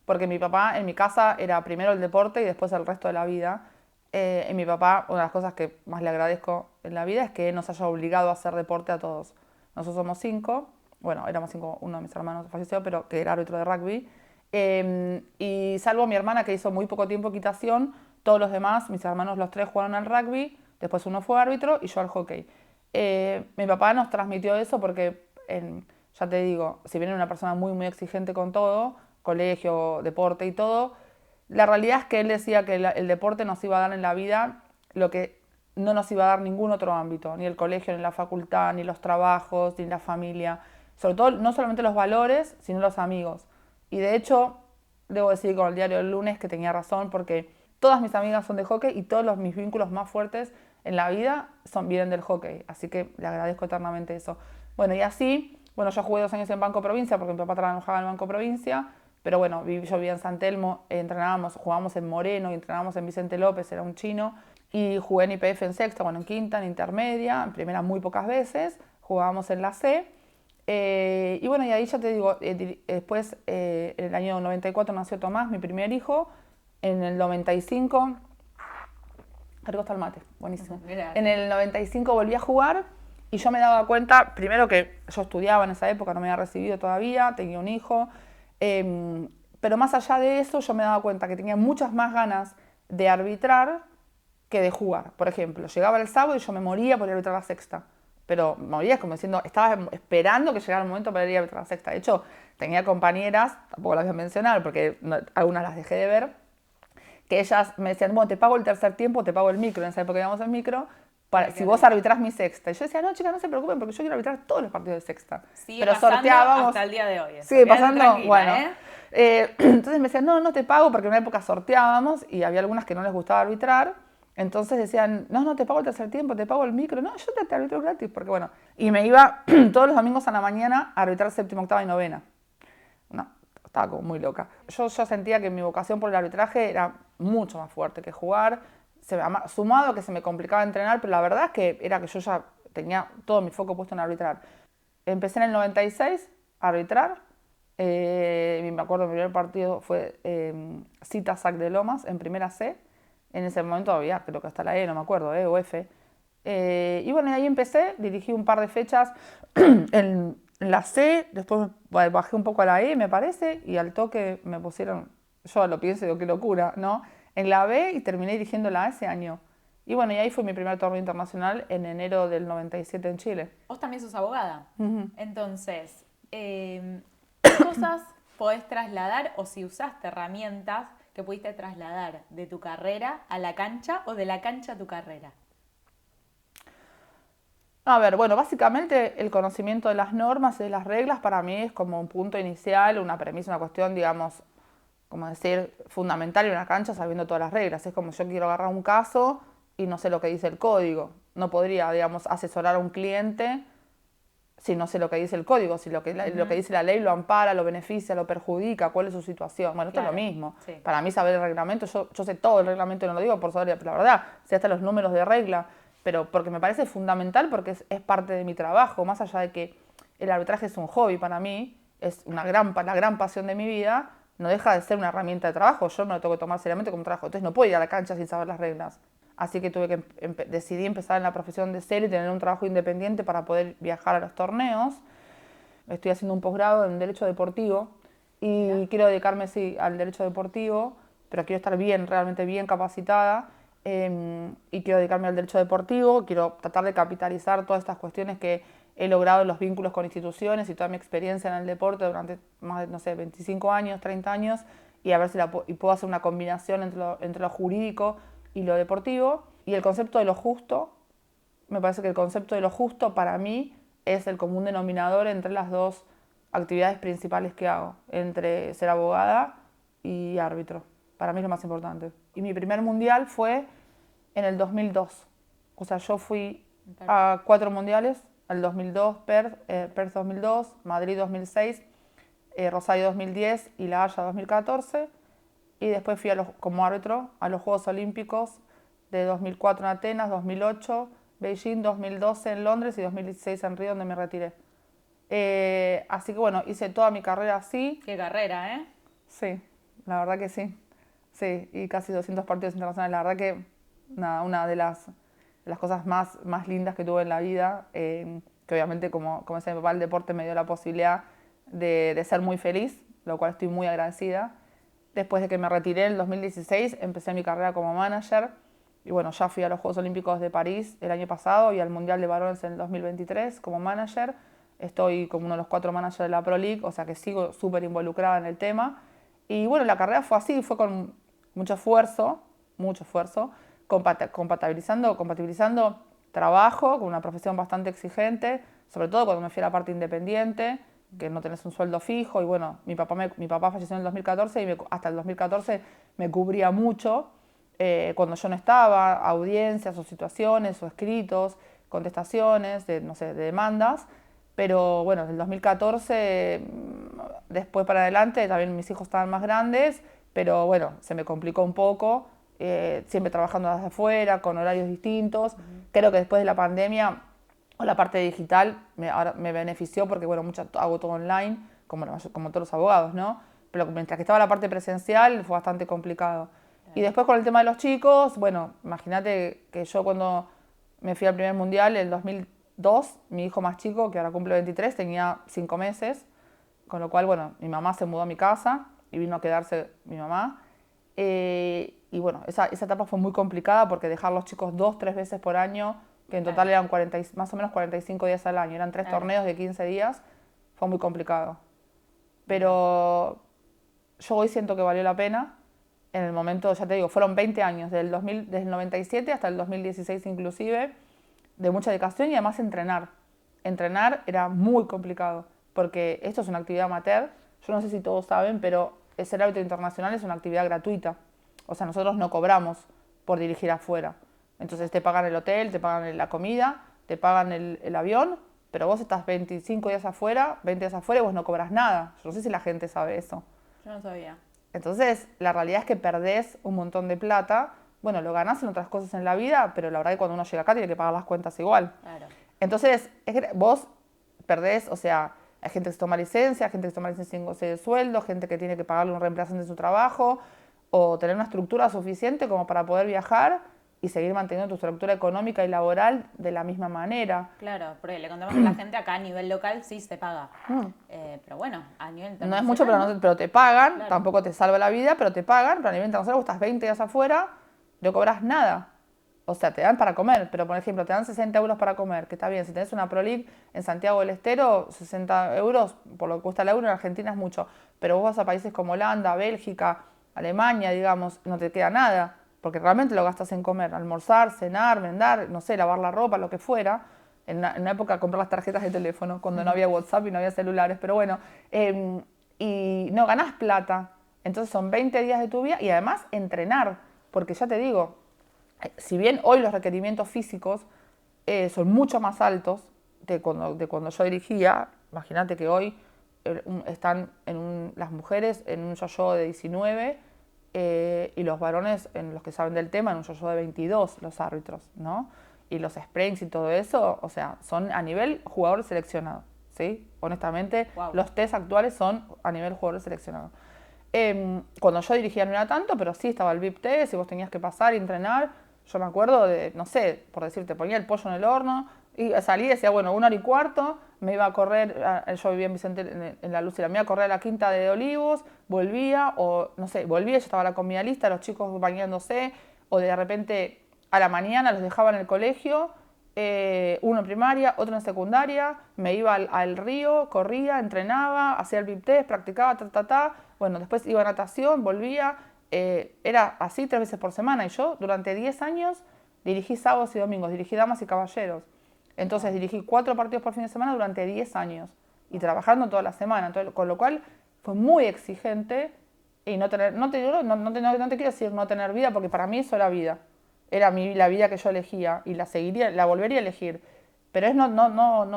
porque mi papá en mi casa era primero el deporte y después el resto de la vida. Y mi papá, una de las cosas que más le agradezco en la vida es que nos haya obligado a hacer deporte a todos. Nosotros somos 5, bueno, éramos 5, uno de mis hermanos falleció, pero que era árbitro de rugby. Y salvo mi hermana que hizo muy poco tiempo equitación, todos los demás, mis hermanos los 3 jugaron al rugby, después uno fue árbitro y yo al hockey. Mi papá nos transmitió eso porque, ya te digo, si bien era una persona muy, muy exigente con todo, colegio, deporte y todo, la realidad es que él decía que el deporte nos iba a dar en la vida lo que no nos iba a dar ningún otro ámbito, ni el colegio, ni la facultad, ni los trabajos, ni la familia. Sobre todo, no solamente los valores, sino los amigos. Y de hecho, debo decir con el diario del lunes que tenía razón porque todas mis amigas son de hockey y todos mis vínculos más fuertes en la vida vienen del hockey. Así que le agradezco eternamente eso. Bueno, y así, bueno, yo jugué 2 años en Banco Provincia porque mi papá trabajaba en el Banco Provincia. Pero bueno, yo vivía en San Telmo, jugábamos en Moreno y entrenábamos en Vicente López, era un chino. Y jugué en IPF en sexta, bueno, en quinta, en intermedia, en primera muy pocas veces. Jugábamos en la C. Y bueno, y ahí ya te digo, después en el año 94 nació Tomás, mi primer hijo. En el 95, qué rico está el mate, buenísimo. Gracias. En el 95 volví a jugar y yo me daba cuenta, primero que yo estudiaba en esa época, no me había recibido todavía, tenía un hijo. Pero más allá de eso, yo me daba cuenta que tenía muchas más ganas de arbitrar que de jugar. Por ejemplo, llegaba el sábado y yo me moría por ir a arbitrar la sexta. Pero moría como diciendo, estaba esperando que llegara el momento para ir a arbitrar la sexta. De hecho, tenía compañeras, tampoco las voy a mencionar porque algunas las dejé de ver, que ellas me decían, bueno, te pago el tercer tiempo, te pago el micro. En esa época íbamos en micro. Si vos arbitrás mi sexta. Y yo decía, no, chicas, no se preocupen porque yo quiero arbitrar todos los partidos de sexta. Sigue pero pasando sorteábamos. hasta el día de hoy. Sigue pasando, Tranquila, bueno. Entonces me decían, no, no te pago porque en una época sorteábamos y había algunas que no les gustaba arbitrar. Entonces decían, no, no te pago el tercer tiempo, te pago el micro. No, yo te arbitro gratis porque bueno. Y me iba todos los domingos a la mañana a arbitrar séptima, octava y novena. No, estaba como muy loca. Yo sentía que mi vocación por el arbitraje era mucho más fuerte que jugar. Sumado que se me complicaba entrenar, pero la verdad es que era que yo ya tenía todo mi foco puesto en arbitrar. Empecé en el 96 a arbitrar. Me acuerdo mi primer partido fue Cita Sac de Lomas en primera C. En ese momento había, creo que hasta la E, no me acuerdo, o F. Y bueno, ahí empecé, dirigí un par de fechas en la C, después bajé un poco a la E, me parece, y al toque me pusieron, yo lo pienso y digo, qué locura, ¿no? En la B y terminé dirigiendo la A ese año. Y bueno, y ahí fue mi primer torneo internacional en enero del 97 en Chile. Vos también sos abogada. Uh-huh. Entonces, ¿qué cosas podés trasladar o si usaste herramientas que pudiste trasladar de tu carrera a la cancha o de la cancha a tu carrera? A ver, bueno, básicamente el conocimiento de las normas y de las reglas para mí es como un punto inicial, una premisa, una cuestión, digamos, como decir, fundamental en una cancha sabiendo todas las reglas. Es como yo quiero agarrar un caso y no sé lo que dice el código. No podría, digamos, asesorar a un cliente si no sé lo que dice el código, si lo que dice la ley lo ampara, lo beneficia, lo perjudica, cuál es su situación. Bueno, esto es lo mismo. Sí. Para mí saber el reglamento, yo sé todo el reglamento y no lo digo por saber, la verdad, sé hasta los números de regla, pero porque me parece fundamental porque es parte de mi trabajo, más allá de que el arbitraje es un hobby para mí, es la gran pasión de mi vida, no deja de ser una herramienta de trabajo, yo me lo tengo que tomar seriamente como trabajo, entonces no puedo ir a la cancha sin saber las reglas. Así que decidí empezar en la profesión de cero y tener un trabajo independiente para poder viajar a los torneos. Estoy haciendo un posgrado en Derecho Deportivo y quiero dedicarme al Derecho Deportivo, pero quiero estar realmente bien capacitada y quiero dedicarme al Derecho Deportivo, quiero tratar de capitalizar todas estas cuestiones que he logrado en los vínculos con instituciones y toda mi experiencia en el deporte durante más de, 25 años, 30 años y a ver si puedo hacer una combinación entre lo jurídico y lo deportivo. Y el concepto de lo justo, me parece que el concepto de lo justo para mí es el común denominador entre las dos actividades principales que hago, entre ser abogada y árbitro. Para mí es lo más importante. Y mi primer mundial fue en el 2002. O sea, yo fui a 4 mundiales, el 2002, Perth 2002, Madrid 2006, Rosario 2010 y La Haya 2014. Y después fui como árbitro a los Juegos Olímpicos de 2004 en Atenas, 2008, Beijing, 2012 en Londres y 2016 en Río, donde me retiré. Así que bueno, hice toda mi carrera así. Qué carrera, ¿eh? Sí, la verdad que sí. Sí, y casi 200 partidos internacionales. La verdad que nada, una de las cosas más lindas que tuve en la vida, que obviamente, como decía mi papá, el deporte me dio la posibilidad de ser muy feliz, lo cual estoy muy agradecida. Después de que me retiré en el 2016, empecé mi carrera como manager. Y bueno, ya fui a los Juegos Olímpicos de París el año pasado y al Mundial de Varones en el 2023 como manager. Estoy como uno de los 4 managers de la Pro League, o sea que sigo súper involucrada en el tema. Y bueno, la carrera fue así, fue con mucho esfuerzo, compatibilizando trabajo con una profesión bastante exigente, sobre todo cuando me fui a la parte independiente, que no tenés un sueldo fijo. Y bueno, mi papá falleció en el 2014 y hasta el 2014 me cubría mucho cuando yo no estaba, audiencias o situaciones o escritos, contestaciones de, no sé, de demandas. Pero bueno, desde el 2014, después para adelante, también mis hijos estaban más grandes, pero bueno, se me complicó un poco, siempre trabajando desde afuera, con horarios distintos. Creo que después de la pandemia, o la parte digital, ahora me benefició porque, bueno, hago todo online, como todos los abogados, ¿no? Pero mientras que estaba la parte presencial, fue bastante complicado. Y después con el tema de los chicos, bueno, imagínate que yo cuando me fui al primer mundial, en el 2002, mi hijo más chico, que ahora cumple 23, tenía 5 meses, con lo cual, bueno, mi mamá se mudó a mi casa y vino a quedarse mi mamá. Y bueno, esa etapa fue muy complicada porque dejar los chicos 2-3 veces por año, que en total eran más o menos 45 días al año, eran 3 torneos de 15 días, fue muy complicado. Pero yo hoy siento que valió la pena. En el momento, ya te digo, fueron 20 años, desde el 97 hasta el 2016 inclusive, de mucha dedicación y además entrenar. Entrenar era muy complicado, porque esto es una actividad amateur. Yo no sé si todos saben, pero ser árbitro internacional es una actividad gratuita. O sea, nosotros no cobramos por dirigir afuera. Entonces te pagan el hotel, te pagan la comida, te pagan el avión, pero vos estás 25 días afuera, 20 días afuera y vos no cobras nada. Yo no sé si la gente sabe eso. Yo no sabía. Entonces, la realidad es que perdés un montón de plata. Bueno, lo ganás en otras cosas en la vida, pero la verdad es que cuando uno llega acá tiene que pagar las cuentas igual. Claro. Entonces, es que vos perdés, o sea, hay gente que se toma licencia, gente que se toma licencia sin goce de sueldo, gente que tiene que pagarle un reemplazante de su trabajo, o tener una estructura suficiente como para poder viajar y seguir manteniendo tu estructura económica y laboral de la misma manera. Claro, porque le contamos a la gente acá a nivel local sí se paga. Pero bueno, a nivel internacional. No es mucho, pero te pagan, Claro. Tampoco te salva la vida, pero te pagan. Pero a nivel internacional vos estás 20 días afuera, no cobras nada. O sea, te dan para comer, pero por ejemplo, te dan 60 euros para comer, que está bien. Si tenés una Pro League en Santiago del Estero, 60 euros, por lo que cuesta el euro, en Argentina es mucho. Pero vos vas a países como Holanda, Bélgica, Alemania, digamos, no te queda nada, porque realmente lo gastas en comer, almorzar, cenar, vendar, no sé, lavar la ropa, lo que fuera. En una época comprar las tarjetas de teléfono, cuando no había WhatsApp y no había celulares, pero bueno, y no ganás plata. Entonces son 20 días de tu vida y además entrenar, porque ya te digo, si bien hoy los requerimientos físicos son mucho más altos de cuando yo dirigía, imagínate que hoy están las mujeres en un yo-yo de 19 y los varones, en los que saben del tema, en un yo-yo de 22, los árbitros, ¿no? Y los sprints y todo eso, o sea, son a nivel jugador seleccionado, ¿sí? Honestamente, Wow. Los test actuales son a nivel jugador seleccionado. Cuando yo dirigía no era tanto, pero sí estaba el VIP test y vos tenías que pasar y entrenar. Yo me acuerdo de, no sé, por decirte, ponía el pollo en el horno y salí y decía, bueno, 1 hora y cuarto, me iba a correr, yo vivía en Vicente, en La Lucila, me iba a correr a la Quinta de Olivos, volvía, o no sé, volvía, ya estaba la comida lista, los chicos bañándose, o de repente a la mañana los dejaba en el colegio, uno en primaria, otro en secundaria, me iba al río, corría, entrenaba, hacía el VIP test, practicaba, bueno, después iba a natación, volvía, era así 3 veces por semana y yo durante 10 años dirigí sábados y domingos, dirigí damas y caballeros. Entonces dirigí 4 partidos por fin de semana durante 10 años y trabajando toda la semana, con lo cual fue muy exigente y no tener, no te quiero decir no tener vida, porque para mí eso era vida. Era la vida que yo elegía y la volvería a elegir. Pero es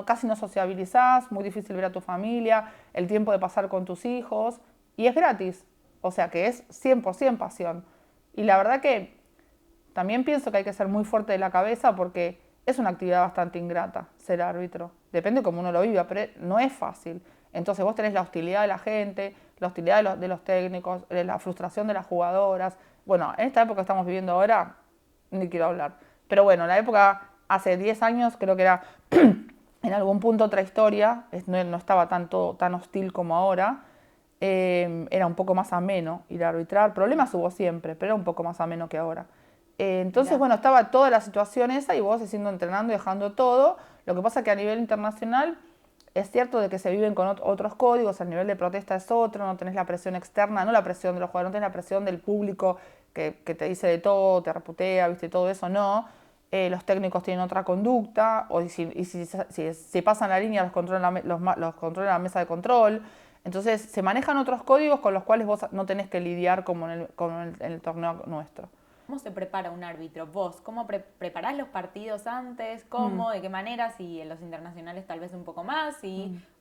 casi no sociabilizás, muy difícil ver a tu familia, el tiempo de pasar con tus hijos, y es gratis. O sea que es 100% pasión. Y la verdad que también pienso que hay que ser muy fuerte de la cabeza porque es una actividad bastante ingrata ser árbitro. Depende cómo uno lo viva, pero no es fácil. Entonces vos tenés la hostilidad de la gente, la hostilidad de los técnicos, la frustración de las jugadoras. Bueno, en esta época que estamos viviendo ahora, ni quiero hablar. Pero bueno, la época hace 10 años creo que era en algún punto otra historia, no estaba tan hostil como ahora. Era un poco más ameno ir a arbitrar. Problemas hubo siempre, pero era un poco más ameno que ahora. Entonces, bueno, estaba toda la situación esa y vos haciendo, entrenando y dejando todo. Lo que pasa es que a nivel internacional es cierto de que se viven con otros códigos, el nivel de protesta es otro, no tenés la presión externa, no la presión de los jugadores, no tenés la presión del público que te dice de todo, te reputea, viste, todo eso, no. Los técnicos tienen otra conducta, si pasan la línea los controla la mesa de control. Entonces se manejan otros códigos con los cuales vos no tenés que lidiar como en el torneo nuestro. ¿Cómo se prepara un árbitro? ¿Vos cómo preparás los partidos antes? ¿Cómo? ¿De qué manera? Si en los internacionales tal vez un poco más,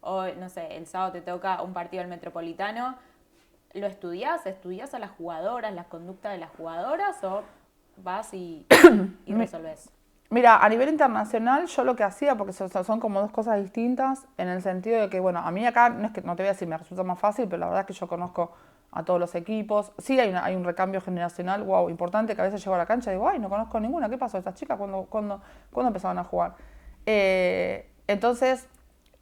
o no sé, el sábado te toca un partido del Metropolitano, ¿lo estudiás? ¿Estudiás a las jugadoras, las conductas de las jugadoras o vas y resolvés? Mira, a nivel internacional yo lo que hacía, porque son como dos cosas distintas, en el sentido de que, bueno, a mí acá, no es que no te voy a decir me resulta más fácil, pero la verdad es que yo conozco a todos los equipos. Sí hay un recambio generacional, wow, importante, que a veces llego a la cancha y digo, ay, no conozco ninguna, ¿qué pasó? ¿Estas chicas cuándo empezaron a jugar? Entonces,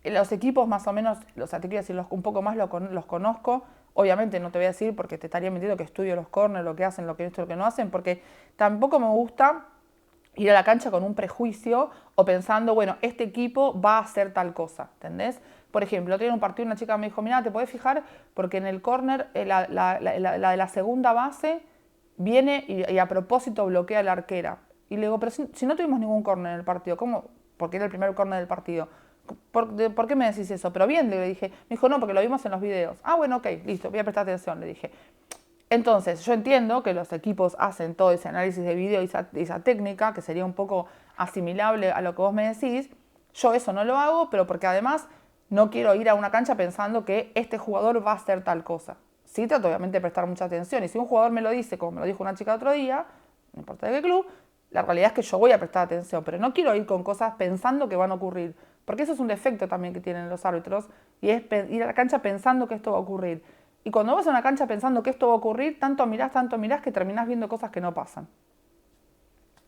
los equipos más o menos, o sea, te quiero decir, un poco más los conozco. Obviamente no te voy a decir porque te estaría mintiendo que estudio los corners, lo que hacen, lo que esto, lo que no hacen, porque tampoco me gusta ir a la cancha con un prejuicio o pensando, bueno, este equipo va a hacer tal cosa, ¿entendés? Por ejemplo, otro día en un partido una chica me dijo, mira, te podés fijar porque en el córner la de la segunda base viene y a propósito bloquea a la arquera. Y le digo, pero si no tuvimos ningún córner en el partido, ¿cómo? Porque era el primer córner del partido. ¿Por qué me decís eso? Pero bien, le dije. Me dijo, no, porque lo vimos en los videos. Ah, bueno, ok, listo, voy a prestar atención, le dije. Entonces, yo entiendo que los equipos hacen todo ese análisis de video y esa técnica, que sería un poco asimilable a lo que vos me decís. Yo eso no lo hago, pero porque además no quiero ir a una cancha pensando que este jugador va a hacer tal cosa. Sí trato obviamente de prestar mucha atención, y si un jugador me lo dice, como me lo dijo una chica el otro día, no importa de qué club, la realidad es que yo voy a prestar atención, pero no quiero ir con cosas pensando que van a ocurrir, porque eso es un defecto también que tienen los árbitros, y es ir a la cancha pensando que esto va a ocurrir. Y cuando vas a una cancha pensando que esto va a ocurrir, tanto mirás, que terminás viendo cosas que no pasan.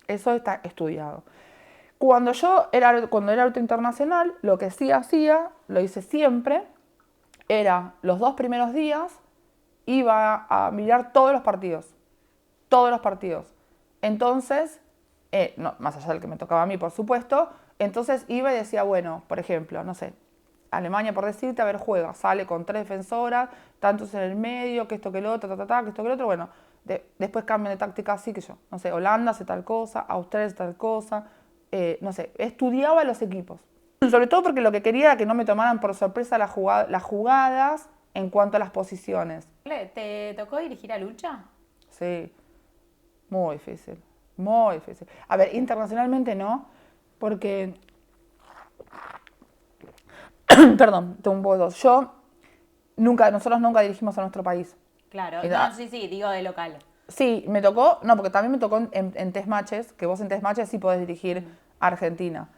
Eso está estudiado. Cuando era árbitro internacional, lo que sí hacía, lo hice siempre, era los 2 primeros días, iba a mirar todos los partidos. Todos los partidos. Entonces, no, más allá del que me tocaba a mí, por supuesto, entonces iba y decía, bueno, por ejemplo, no sé, Alemania, por decirte, a ver, juega, sale con 3 defensoras, tantos en el medio, que esto, que lo otro, que esto, que lo otro, bueno, después cambian de táctica así que yo, no sé, Holanda hace tal cosa, Australia hace tal cosa, no sé, estudiaba los equipos. Sobre todo porque lo que quería era que no me tomaran por sorpresa las jugadas en cuanto a las posiciones. ¿Te tocó dirigir a Lucha? Sí, muy difícil, muy difícil. A ver, internacionalmente no, porque perdón, tengo un poco de tos. Nosotros nunca dirigimos a nuestro país. Claro, no, sí, digo de local. Sí, me tocó, no, porque también me tocó en test matches, que vos en test matches sí podés dirigir a Argentina.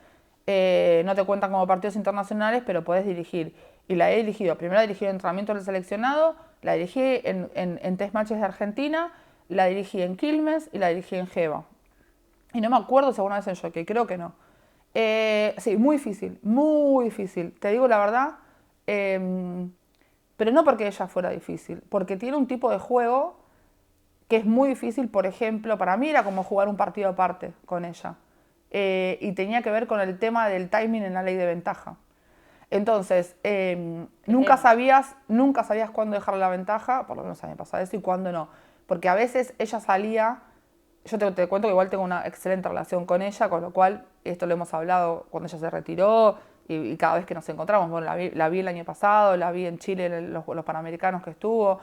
No te cuentan como partidos internacionales, pero podés dirigir. Y la he dirigido. Primero dirigí el entrenamiento del seleccionado, la dirigí en test matches de Argentina, la dirigí en Quilmes y la dirigí en Geva. Y no me acuerdo si alguna vez en Jockey, creo que no. Sí, muy difícil, muy difícil. Te digo la verdad, pero no porque ella fuera difícil, porque tiene un tipo de juego que es muy difícil. Por ejemplo, para mí era como jugar un partido aparte con ella. Y tenía que ver con el tema del timing en la ley de ventaja. Entonces, nunca sabías cuándo dejar la ventaja, por lo menos a mí me pasaba eso, y cuándo no. Porque a veces ella salía, yo te cuento que igual tengo una excelente relación con ella, con lo cual, esto lo hemos hablado cuando ella se retiró y cada vez que nos encontramos. Bueno, la vi el año pasado, la vi en Chile en los Panamericanos que estuvo.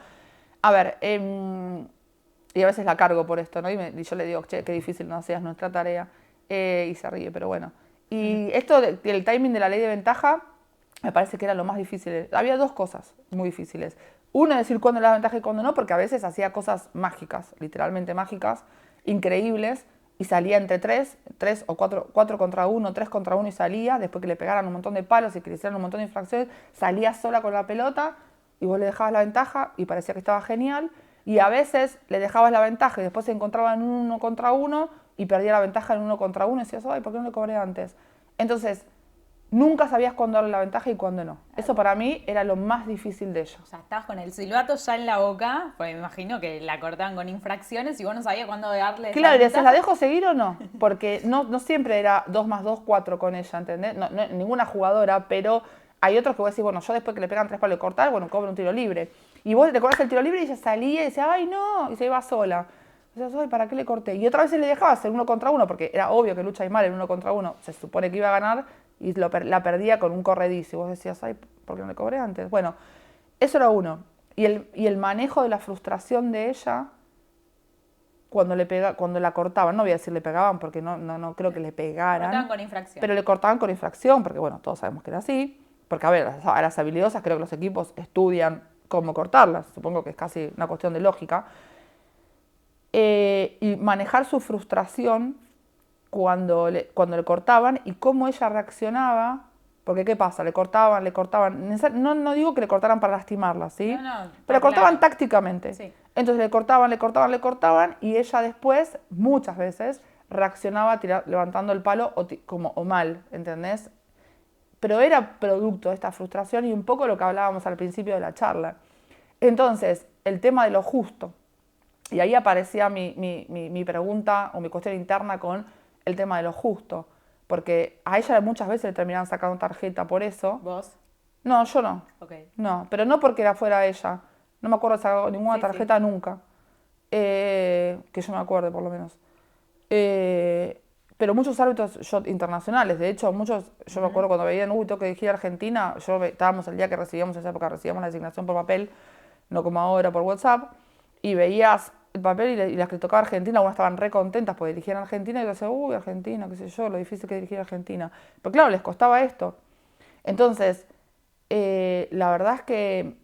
A ver, y a veces la cargo por esto, ¿no? Y yo le digo, che, qué difícil no hacías nuestra tarea. Y se ríe, pero bueno. Y esto del timing de la ley de ventaja, me parece que era lo más difícil. Había dos cosas muy difíciles. Uno, decir cuándo era la ventaja y cuándo no, porque a veces hacía cosas mágicas, literalmente mágicas, increíbles, y salía entre tres o cuatro contra uno, 3 contra 1 y salía, después que le pegaran un montón de palos y que le hicieran un montón de infracciones, salía sola con la pelota y vos le dejabas la ventaja y parecía que estaba genial. Y a veces le dejabas la ventaja y después se encontraba en un 1 contra 1 y perdía la ventaja en 1 contra 1 y decías, ay, ¿por qué no le cobré antes? Entonces, nunca sabías cuándo darle la ventaja y cuándo no. Eso para mí era lo más difícil de ello. O sea, estabas con el silbato ya en la boca, pues me imagino que la cortaban con infracciones y vos no sabías cuándo darle Claro, y esa decías, ¿la dejo seguir o no? Porque no siempre era 2 más 2, 4 con ella, ¿entendés? Ninguna jugadora, pero hay otros que vos decís, bueno, yo después que le pegan 3 palos de cortar, bueno, cobro un tiro libre. Y vos te cobras el tiro libre y ella salía y decía, ay, no, y se iba sola. O sea, ay, ¿para qué le corté? Y otra vez le dejabas en 1 contra 1, porque era obvio que Lucha Aymar en 1 contra 1 se supone que iba a ganar, y la perdía con un corredizo. Y vos decías, ay, ¿por qué no le cobré antes? Bueno, eso era uno. Y el manejo de la frustración de ella cuando la cortaban, no voy a decir le pegaban porque no creo que le pegaran. Cortaban con infracción. Pero le cortaban con infracción, porque bueno, todos sabemos que era así. Porque a ver, a las habilidosas creo que los equipos estudian cómo cortarlas, supongo que es casi una cuestión de lógica. Y manejar su frustración cuando le cortaban y cómo ella reaccionaba, porque ¿qué pasa? Le cortaban, no digo que le cortaran para lastimarla, ¿sí? Pero le cortaban claro. Tácticamente. Sí. Entonces le cortaban y ella después, muchas veces, reaccionaba levantando el palo o mal, ¿entendés? Pero era producto de esta frustración y un poco lo que hablábamos al principio de la charla. Entonces, el tema de lo justo. Y ahí aparecía mi pregunta o mi cuestión interna con el tema de lo justo. Porque a ella muchas veces le terminaban sacando tarjeta por eso. ¿Vos? No, yo no. Okay. No, pero no porque era fuera ella. No me acuerdo de sacar ninguna tarjeta nunca. Que yo me acuerde, por lo menos. Pero muchos árbitros internacionales, de hecho, yo me acuerdo cuando veían, tengo que dirigir a Argentina, estábamos el día que recibíamos, en esa época recibíamos la designación por papel, no como ahora por WhatsApp, y veías el papel y las que tocaba Argentina, algunas estaban re contentas porque dirigían a Argentina y yo decía, Argentina, qué sé yo, lo difícil que es dirigir a Argentina. Pero claro, les costaba esto. Entonces, la verdad es que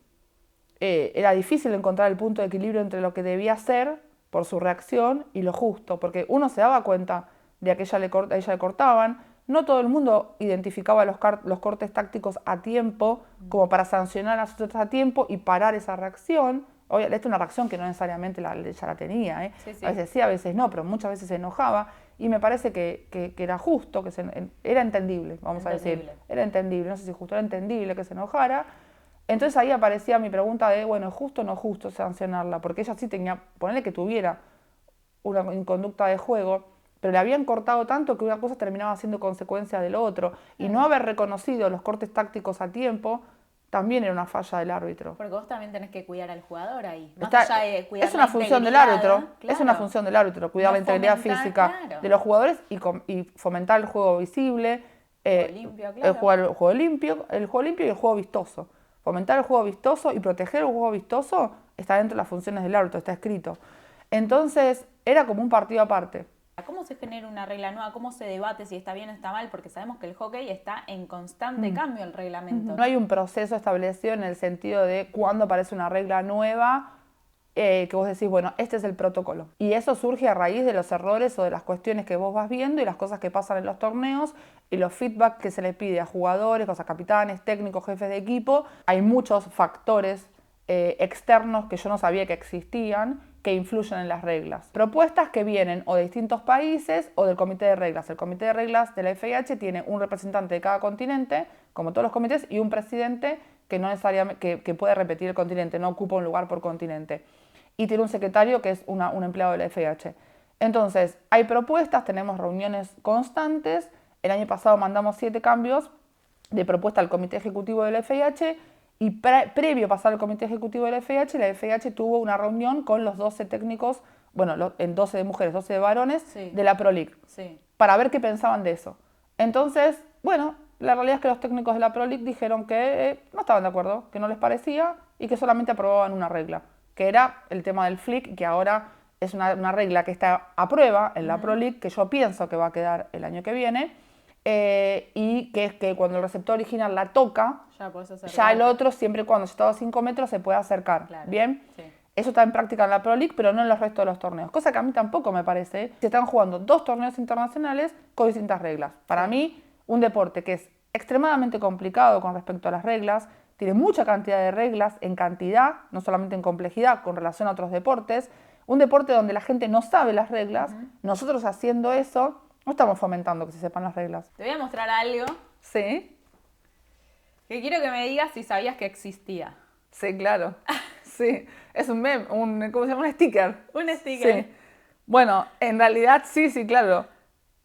era difícil encontrar el punto de equilibrio entre lo que debía hacer por su reacción y lo justo, porque uno se daba cuenta de que a ella le cortaban, no todo el mundo identificaba los cortes tácticos a tiempo como para sancionar a sus otros a tiempo y parar esa reacción. Esta es una reacción que no necesariamente ella la tenía, Sí. A veces sí, a veces no, pero muchas veces se enojaba y me parece que era justo, era entendible, vamos a decir. Era entendible, no sé si justo, era entendible que se enojara. Entonces ahí aparecía mi pregunta de, bueno, ¿es justo o no justo sancionarla? Porque ella sí tenía, ponerle que tuviera una conducta de juego, pero le habían cortado tanto que una cosa terminaba siendo consecuencia del otro. Y no haber reconocido los cortes tácticos a tiempo también era una falla del árbitro. Porque vos también tenés que cuidar al jugador ahí. Más allá de cuidar es una función del árbitro, claro. Es una función del árbitro, cuidar la integridad física de los jugadores y fomentar el juego visible, limpio, claro. el juego limpio y el juego vistoso. Fomentar el juego vistoso y proteger el juego vistoso está dentro de las funciones del árbitro, está escrito. Entonces, era como un partido aparte. ¿Cómo se genera una regla nueva? ¿Cómo se debate si está bien o está mal? Porque sabemos que el hockey está en constante cambio el reglamento. No hay un proceso establecido en el sentido de cuándo aparece una regla nueva, que vos decís, bueno, este es el protocolo. Y eso surge a raíz de los errores o de las cuestiones que vos vas viendo y las cosas que pasan en los torneos y los feedback que se le pide a jugadores, a capitanes, técnicos, jefes de equipo. Hay muchos factores externos que yo no sabía que existían, que influyen en las reglas. Propuestas que vienen o de distintos países o del comité de reglas. El comité de reglas de la FIH tiene un representante de cada continente, como todos los comités, y un presidente que no necesariamente que puede repetir el continente, no ocupa un lugar por continente. Y tiene un secretario que es un empleado de la FIH. Entonces, hay propuestas, tenemos reuniones constantes. El año pasado mandamos 7 cambios de propuesta al comité ejecutivo de la FIH. Y previo a pasar al comité ejecutivo de la FIH tuvo una reunión con los 12 técnicos, en 12 de mujeres, 12 de varones, de la Pro League, para ver qué pensaban de eso. Entonces, la realidad es que los técnicos de la Pro League dijeron que no estaban de acuerdo, que no les parecía y que solamente aprobaban una regla. que era el tema del flick, que ahora es una regla que está a prueba en la Pro League, que yo pienso que va a quedar el año que viene, y que es que cuando el receptor original la toca, ya el otro, siempre y cuando está a 5 metros, se puede acercar. Claro. ¿Bien? Sí. Eso está en práctica en la Pro League, pero no en los restos de los torneos. Cosa que a mí tampoco me parece. Se están jugando 2 torneos internacionales con distintas reglas. Para mí, un deporte que es extremadamente complicado con respecto a las reglas, tiene mucha cantidad de reglas en cantidad, no solamente en complejidad, con relación a otros deportes. Un deporte donde la gente no sabe las reglas, nosotros haciendo eso, no estamos fomentando que se sepan las reglas. Te voy a mostrar algo. Sí. Que quiero que me digas si sabías que existía. Sí, claro. Sí, es un meme, ¿cómo se llama? Un sticker. Un sticker. Sí. Bueno, en realidad sí, claro.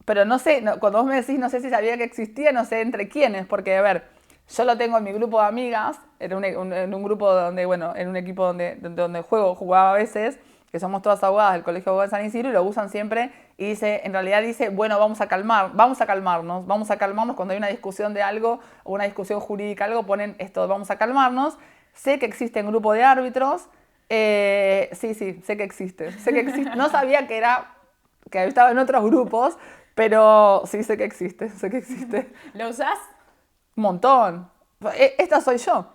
Pero no sé, cuando vos me decís no sé si sabía que existía, no sé entre quiénes, porque a ver, yo lo tengo en mi grupo de amigas, en un grupo donde, bueno, en un equipo donde jugaba a veces, que somos todas abogadas del Colegio de Abogados de San Isidro y lo usan siempre y dice, en realidad dice, bueno, vamos a calmarnos cuando hay una discusión de algo o una discusión jurídica, algo, ponen esto, vamos a calmarnos. Sé que existe un grupo de árbitros, sí, sé que existe, no sabía que estaba en otros grupos, pero sí sé que existe. ¿Lo usás? Un montón. Esta soy yo.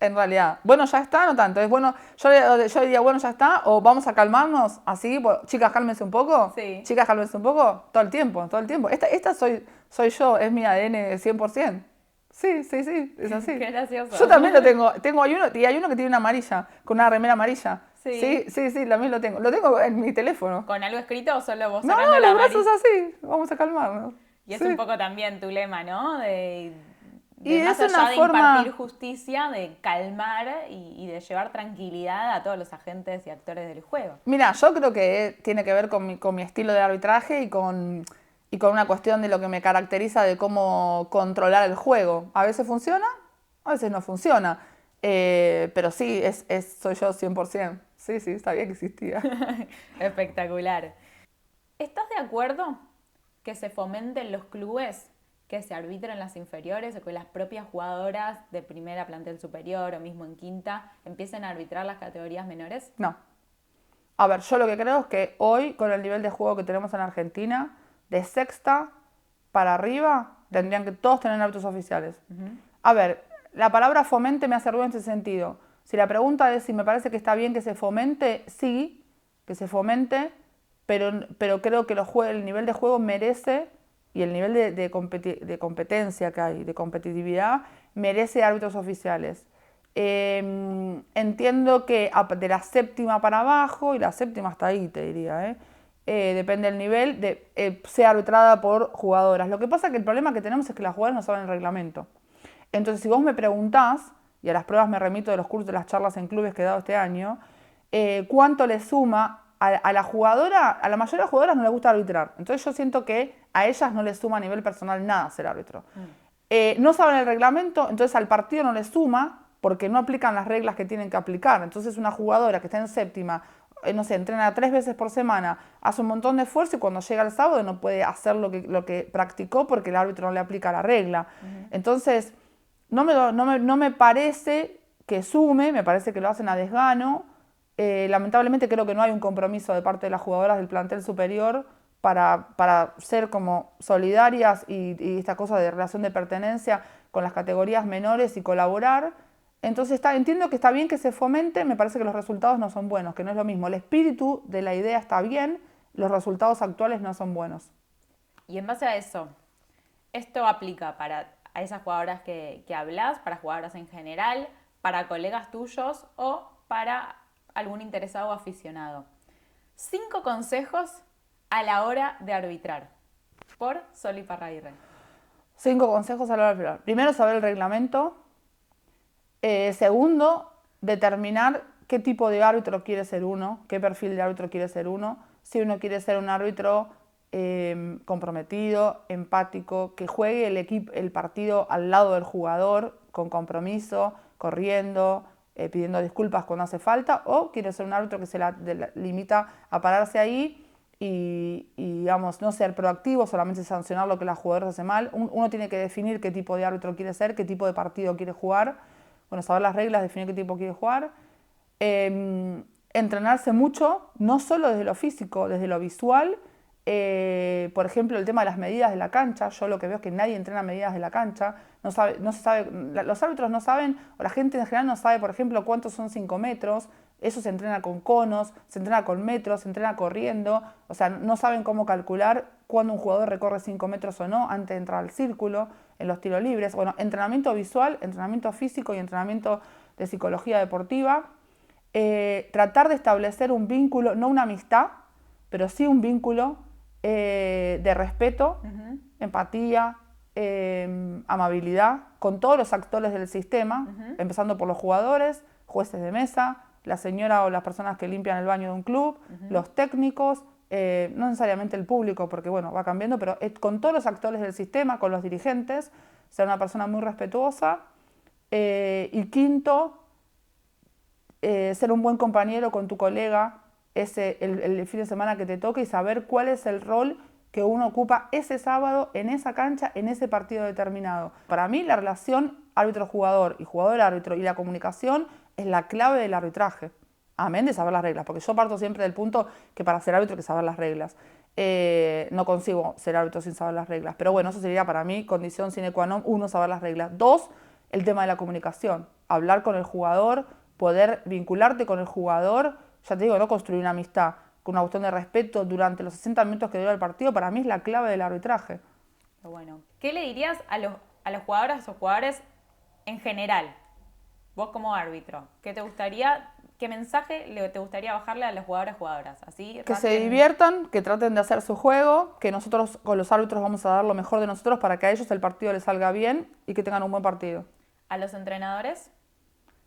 En realidad, bueno, ya está, no tanto. Es bueno, yo diría, bueno, ya está, o vamos a calmarnos, así, chicas, cálmense un poco. Sí. Chicas, cálmense un poco, todo el tiempo. Esta soy yo, es mi ADN 100%. Sí, es así. Qué gracioso. Yo también lo tengo, hay uno que tiene una amarilla, con una remera amarilla. Sí. También lo tengo. Lo tengo en mi teléfono. ¿Con algo escrito o solo vos sacando la los brazos así, vamos a calmarnos. Y es un poco también tu lema, ¿no? Y más es allá una de forma... impartir justicia, de calmar y de llevar tranquilidad a todos los agentes y actores del juego. Mira, yo creo que tiene que ver con mi estilo de arbitraje y con una cuestión de lo que me caracteriza de cómo controlar el juego. A veces funciona, a veces no funciona. Pero sí, soy yo 100%. Sí, sabía que existía. Espectacular. ¿Estás de acuerdo que se fomenten los clubes que se arbitren las inferiores o que las propias jugadoras de primera, plantel superior o mismo en quinta empiecen a arbitrar las categorías menores? No. A ver, yo lo que creo es que hoy, con el nivel de juego que tenemos en Argentina, de sexta para arriba, tendrían que todos tener árbitros oficiales. A ver, la palabra fomente me hace ruido en ese sentido. Si la pregunta es si me parece que está bien que se fomente, sí, que se fomente, pero creo que el nivel de juego merece, y el nivel de competencia que hay, de competitividad, merece árbitros oficiales. Entiendo que de la séptima para abajo, y la séptima hasta ahí te diría, depende del nivel, sea arbitrada por jugadoras. Lo que pasa es que el problema que tenemos es que las jugadoras no saben el reglamento. Entonces, si vos me preguntás, y a las pruebas me remito de los cursos, de las charlas en clubes que he dado este año, ¿cuánto le suma a la jugadora? A la mayoría de las jugadoras no les gusta arbitrar. Entonces yo siento que a ellas no les suma a nivel personal nada ser árbitro. No saben el reglamento, entonces al partido no les suma porque no aplican las reglas que tienen que aplicar. Entonces una jugadora que está en séptima, no sé, entrena 3 veces por semana, hace un montón de esfuerzo y cuando llega el sábado no puede hacer lo que practicó porque el árbitro no le aplica la regla. Entonces, no me parece que sume, me parece que lo hacen a desgano. Lamentablemente creo que no hay un compromiso de parte de las jugadoras del plantel superior para ser como solidarias y esta cosa de relación de pertenencia con las categorías menores y colaborar. Entonces entiendo que está bien que se fomente, me parece que los resultados no son buenos, que no es lo mismo. El espíritu de la idea está bien, los resultados actuales no son buenos. Y en base a eso, ¿esto aplica a esas jugadoras que hablas, para jugadoras en general, para colegas tuyos o para algún interesado o aficionado? 5 consejos a la hora de arbitrar, por Sol Iparraguirre. 5 consejos a la hora de arbitrar. Primero, saber el reglamento. Segundo, determinar qué tipo de árbitro quiere ser uno, qué perfil de árbitro quiere ser uno. Si uno quiere ser un árbitro comprometido, empático, que juegue el partido al lado del jugador, con compromiso, corriendo, pidiendo disculpas cuando hace falta, o quiere ser un árbitro que se limita a pararse ahí y digamos, no ser proactivo, solamente sancionar lo que la jugadora hace mal. Uno tiene que definir qué tipo de árbitro quiere ser, qué tipo de partido quiere jugar, bueno, saber las reglas, definir qué tipo quiere jugar. Entrenarse mucho, no solo desde lo físico, desde lo visual. Por ejemplo, el tema de las medidas de la cancha. Yo lo que veo es que nadie entrena medidas de la cancha. No se sabe, los árbitros no saben, o la gente en general no sabe, por ejemplo, cuántos son 5 metros. Eso se entrena con conos, se entrena con metros, se entrena corriendo. O sea, no saben cómo calcular cuándo un jugador recorre 5 metros o no antes de entrar al círculo, en los tiros libres. Bueno, entrenamiento visual, entrenamiento físico y entrenamiento de psicología deportiva. Tratar de establecer un vínculo, no una amistad, pero sí un vínculo de respeto, empatía, amabilidad con todos los actores del sistema, empezando por los jugadores, jueces de mesa, la señora o las personas que limpian el baño de un club, los técnicos, no necesariamente el público, porque bueno, va cambiando, pero con todos los actores del sistema, con los dirigentes, ser una persona muy respetuosa. Y quinto, ser un buen compañero con tu colega el fin de semana que te toque y saber cuál es el rol que uno ocupa ese sábado en esa cancha, en ese partido determinado. Para mí la relación árbitro-jugador y jugador-árbitro y la comunicación es la clave del arbitraje. Amén de saber las reglas, porque yo parto siempre del punto que para ser árbitro hay que saber las reglas. No consigo ser árbitro sin saber las reglas, pero bueno, eso sería para mí condición sine qua non, uno, saber las reglas. Dos, el tema de la comunicación, hablar con el jugador, poder vincularte con el jugador, ya te digo, no construir una amistad, con una cuestión de respeto durante los 60 minutos que dura el partido, para mí es la clave del arbitraje. Bueno, ¿qué le dirías a los jugadoras o jugadores en general? Vos como árbitro, qué mensaje te gustaría bajarle a los jugadores jugadoras? Así, que se diviertan, que traten de hacer su juego, que nosotros con los árbitros vamos a dar lo mejor de nosotros para que a ellos el partido les salga bien y que tengan un buen partido. ¿A los entrenadores?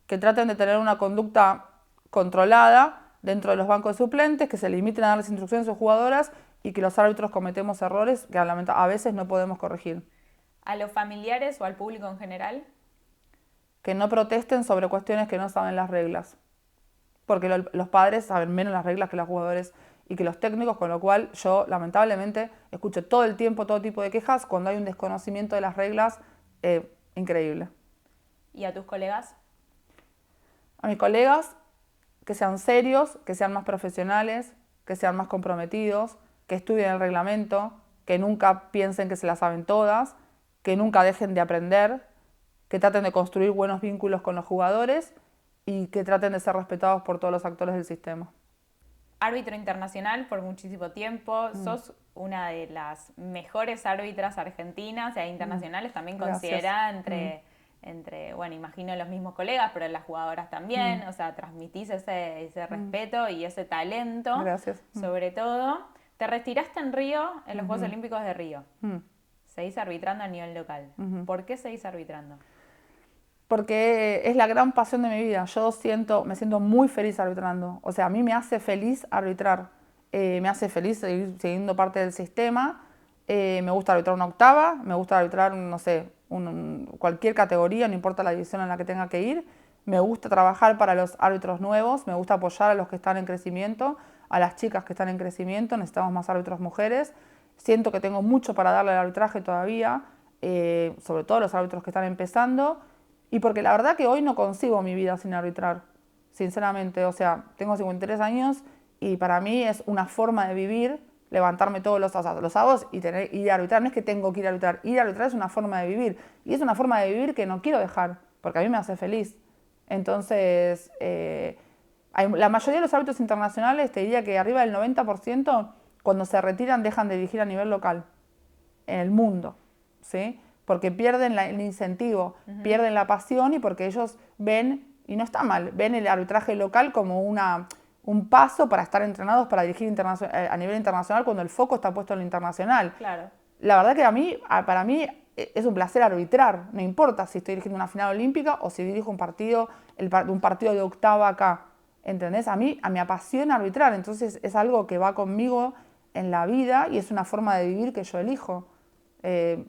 Que traten de tener una conducta controlada dentro de los bancos de suplentes, que se limiten a darles instrucciones a sus jugadoras y que los árbitros cometemos errores que a veces no podemos corregir. ¿A los familiares o al público en general? Que no protesten sobre cuestiones que no saben las reglas, porque los padres saben menos las reglas que los jugadores y que los técnicos, con lo cual yo lamentablemente escucho todo el tiempo todo tipo de quejas cuando hay un desconocimiento de las reglas increíble. ¿Y a tus colegas? A mis colegas, que sean serios, que sean más profesionales, que sean más comprometidos, que estudien el reglamento, que nunca piensen que se la saben todas, que nunca dejen de aprender, que traten de construir buenos vínculos con los jugadores y que traten de ser respetados por todos los actores del sistema. Árbitro internacional por muchísimo tiempo, sos una de las mejores árbitras argentinas e internacionales, también considerada entre, bueno, imagino los mismos colegas, pero las jugadoras también, o sea, transmitís ese respeto y ese talento. Gracias. Sobre todo. Te retiraste en Río, en los Juegos Olímpicos de Río. Seguís arbitrando a nivel local. ¿Por qué seguís arbitrando? Porque es la gran pasión de mi vida. Me siento muy feliz arbitrando. O sea, a mí me hace feliz arbitrar. Me hace feliz seguir siendo parte del sistema. Me gusta arbitrar una octava, me gusta arbitrar, no sé, cualquier categoría, no importa la división en la que tenga que ir. Me gusta trabajar para los árbitros nuevos, me gusta apoyar a los que están en crecimiento, a las chicas que están en crecimiento, necesitamos más árbitros mujeres. Siento que tengo mucho para darle al arbitraje todavía, sobre todo a los árbitros que están empezando, y porque la verdad que hoy no concibo mi vida sin arbitrar, sinceramente. O sea, tengo 53 años y para mí es una forma de vivir, levantarme todos los sábados y ir a arbitrar. No es que tengo que ir a arbitrar es una forma de vivir, y es una forma de vivir que no quiero dejar, porque a mí me hace feliz. Entonces, la mayoría de los árbitros internacionales, te diría que arriba del 90%, cuando se retiran dejan de dirigir a nivel local, en el mundo, ¿sí? Porque pierden el incentivo, pierden la pasión, y porque ellos ven, y no está mal, ven el arbitraje local como un paso para estar entrenados para dirigir a nivel internacional, cuando el foco está puesto en lo internacional. Claro. La verdad que para mí es un placer arbitrar, no importa si estoy dirigiendo una final olímpica o si dirijo un partido de octava acá, ¿entendés? A mí me apasiona arbitrar, entonces es algo que va conmigo en la vida y es una forma de vivir que yo elijo.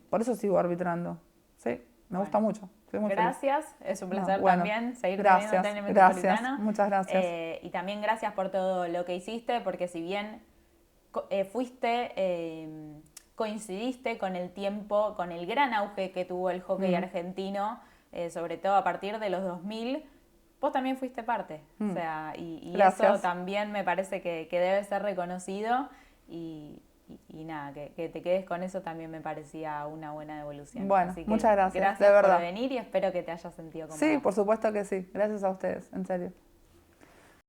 Por eso sigo arbitrando, sí, me gusta mucho. Gracias, es un placer también seguir gracias, teniendo en el Metropolitano. Muchas gracias. Y también gracias por todo lo que hiciste, porque si bien coincidiste con el tiempo, con el gran auge que tuvo el hockey argentino, sobre todo a partir de los 2000, vos también fuiste parte. O sea, y eso Gracias. también me parece que debe ser reconocido y nada, que te quedes con eso también me parecía una buena devolución. Bueno, Así que muchas gracias, gracias de verdad. por venir y espero que te hayas sentido cómoda. Sí, por supuesto que sí. Gracias a ustedes, en serio.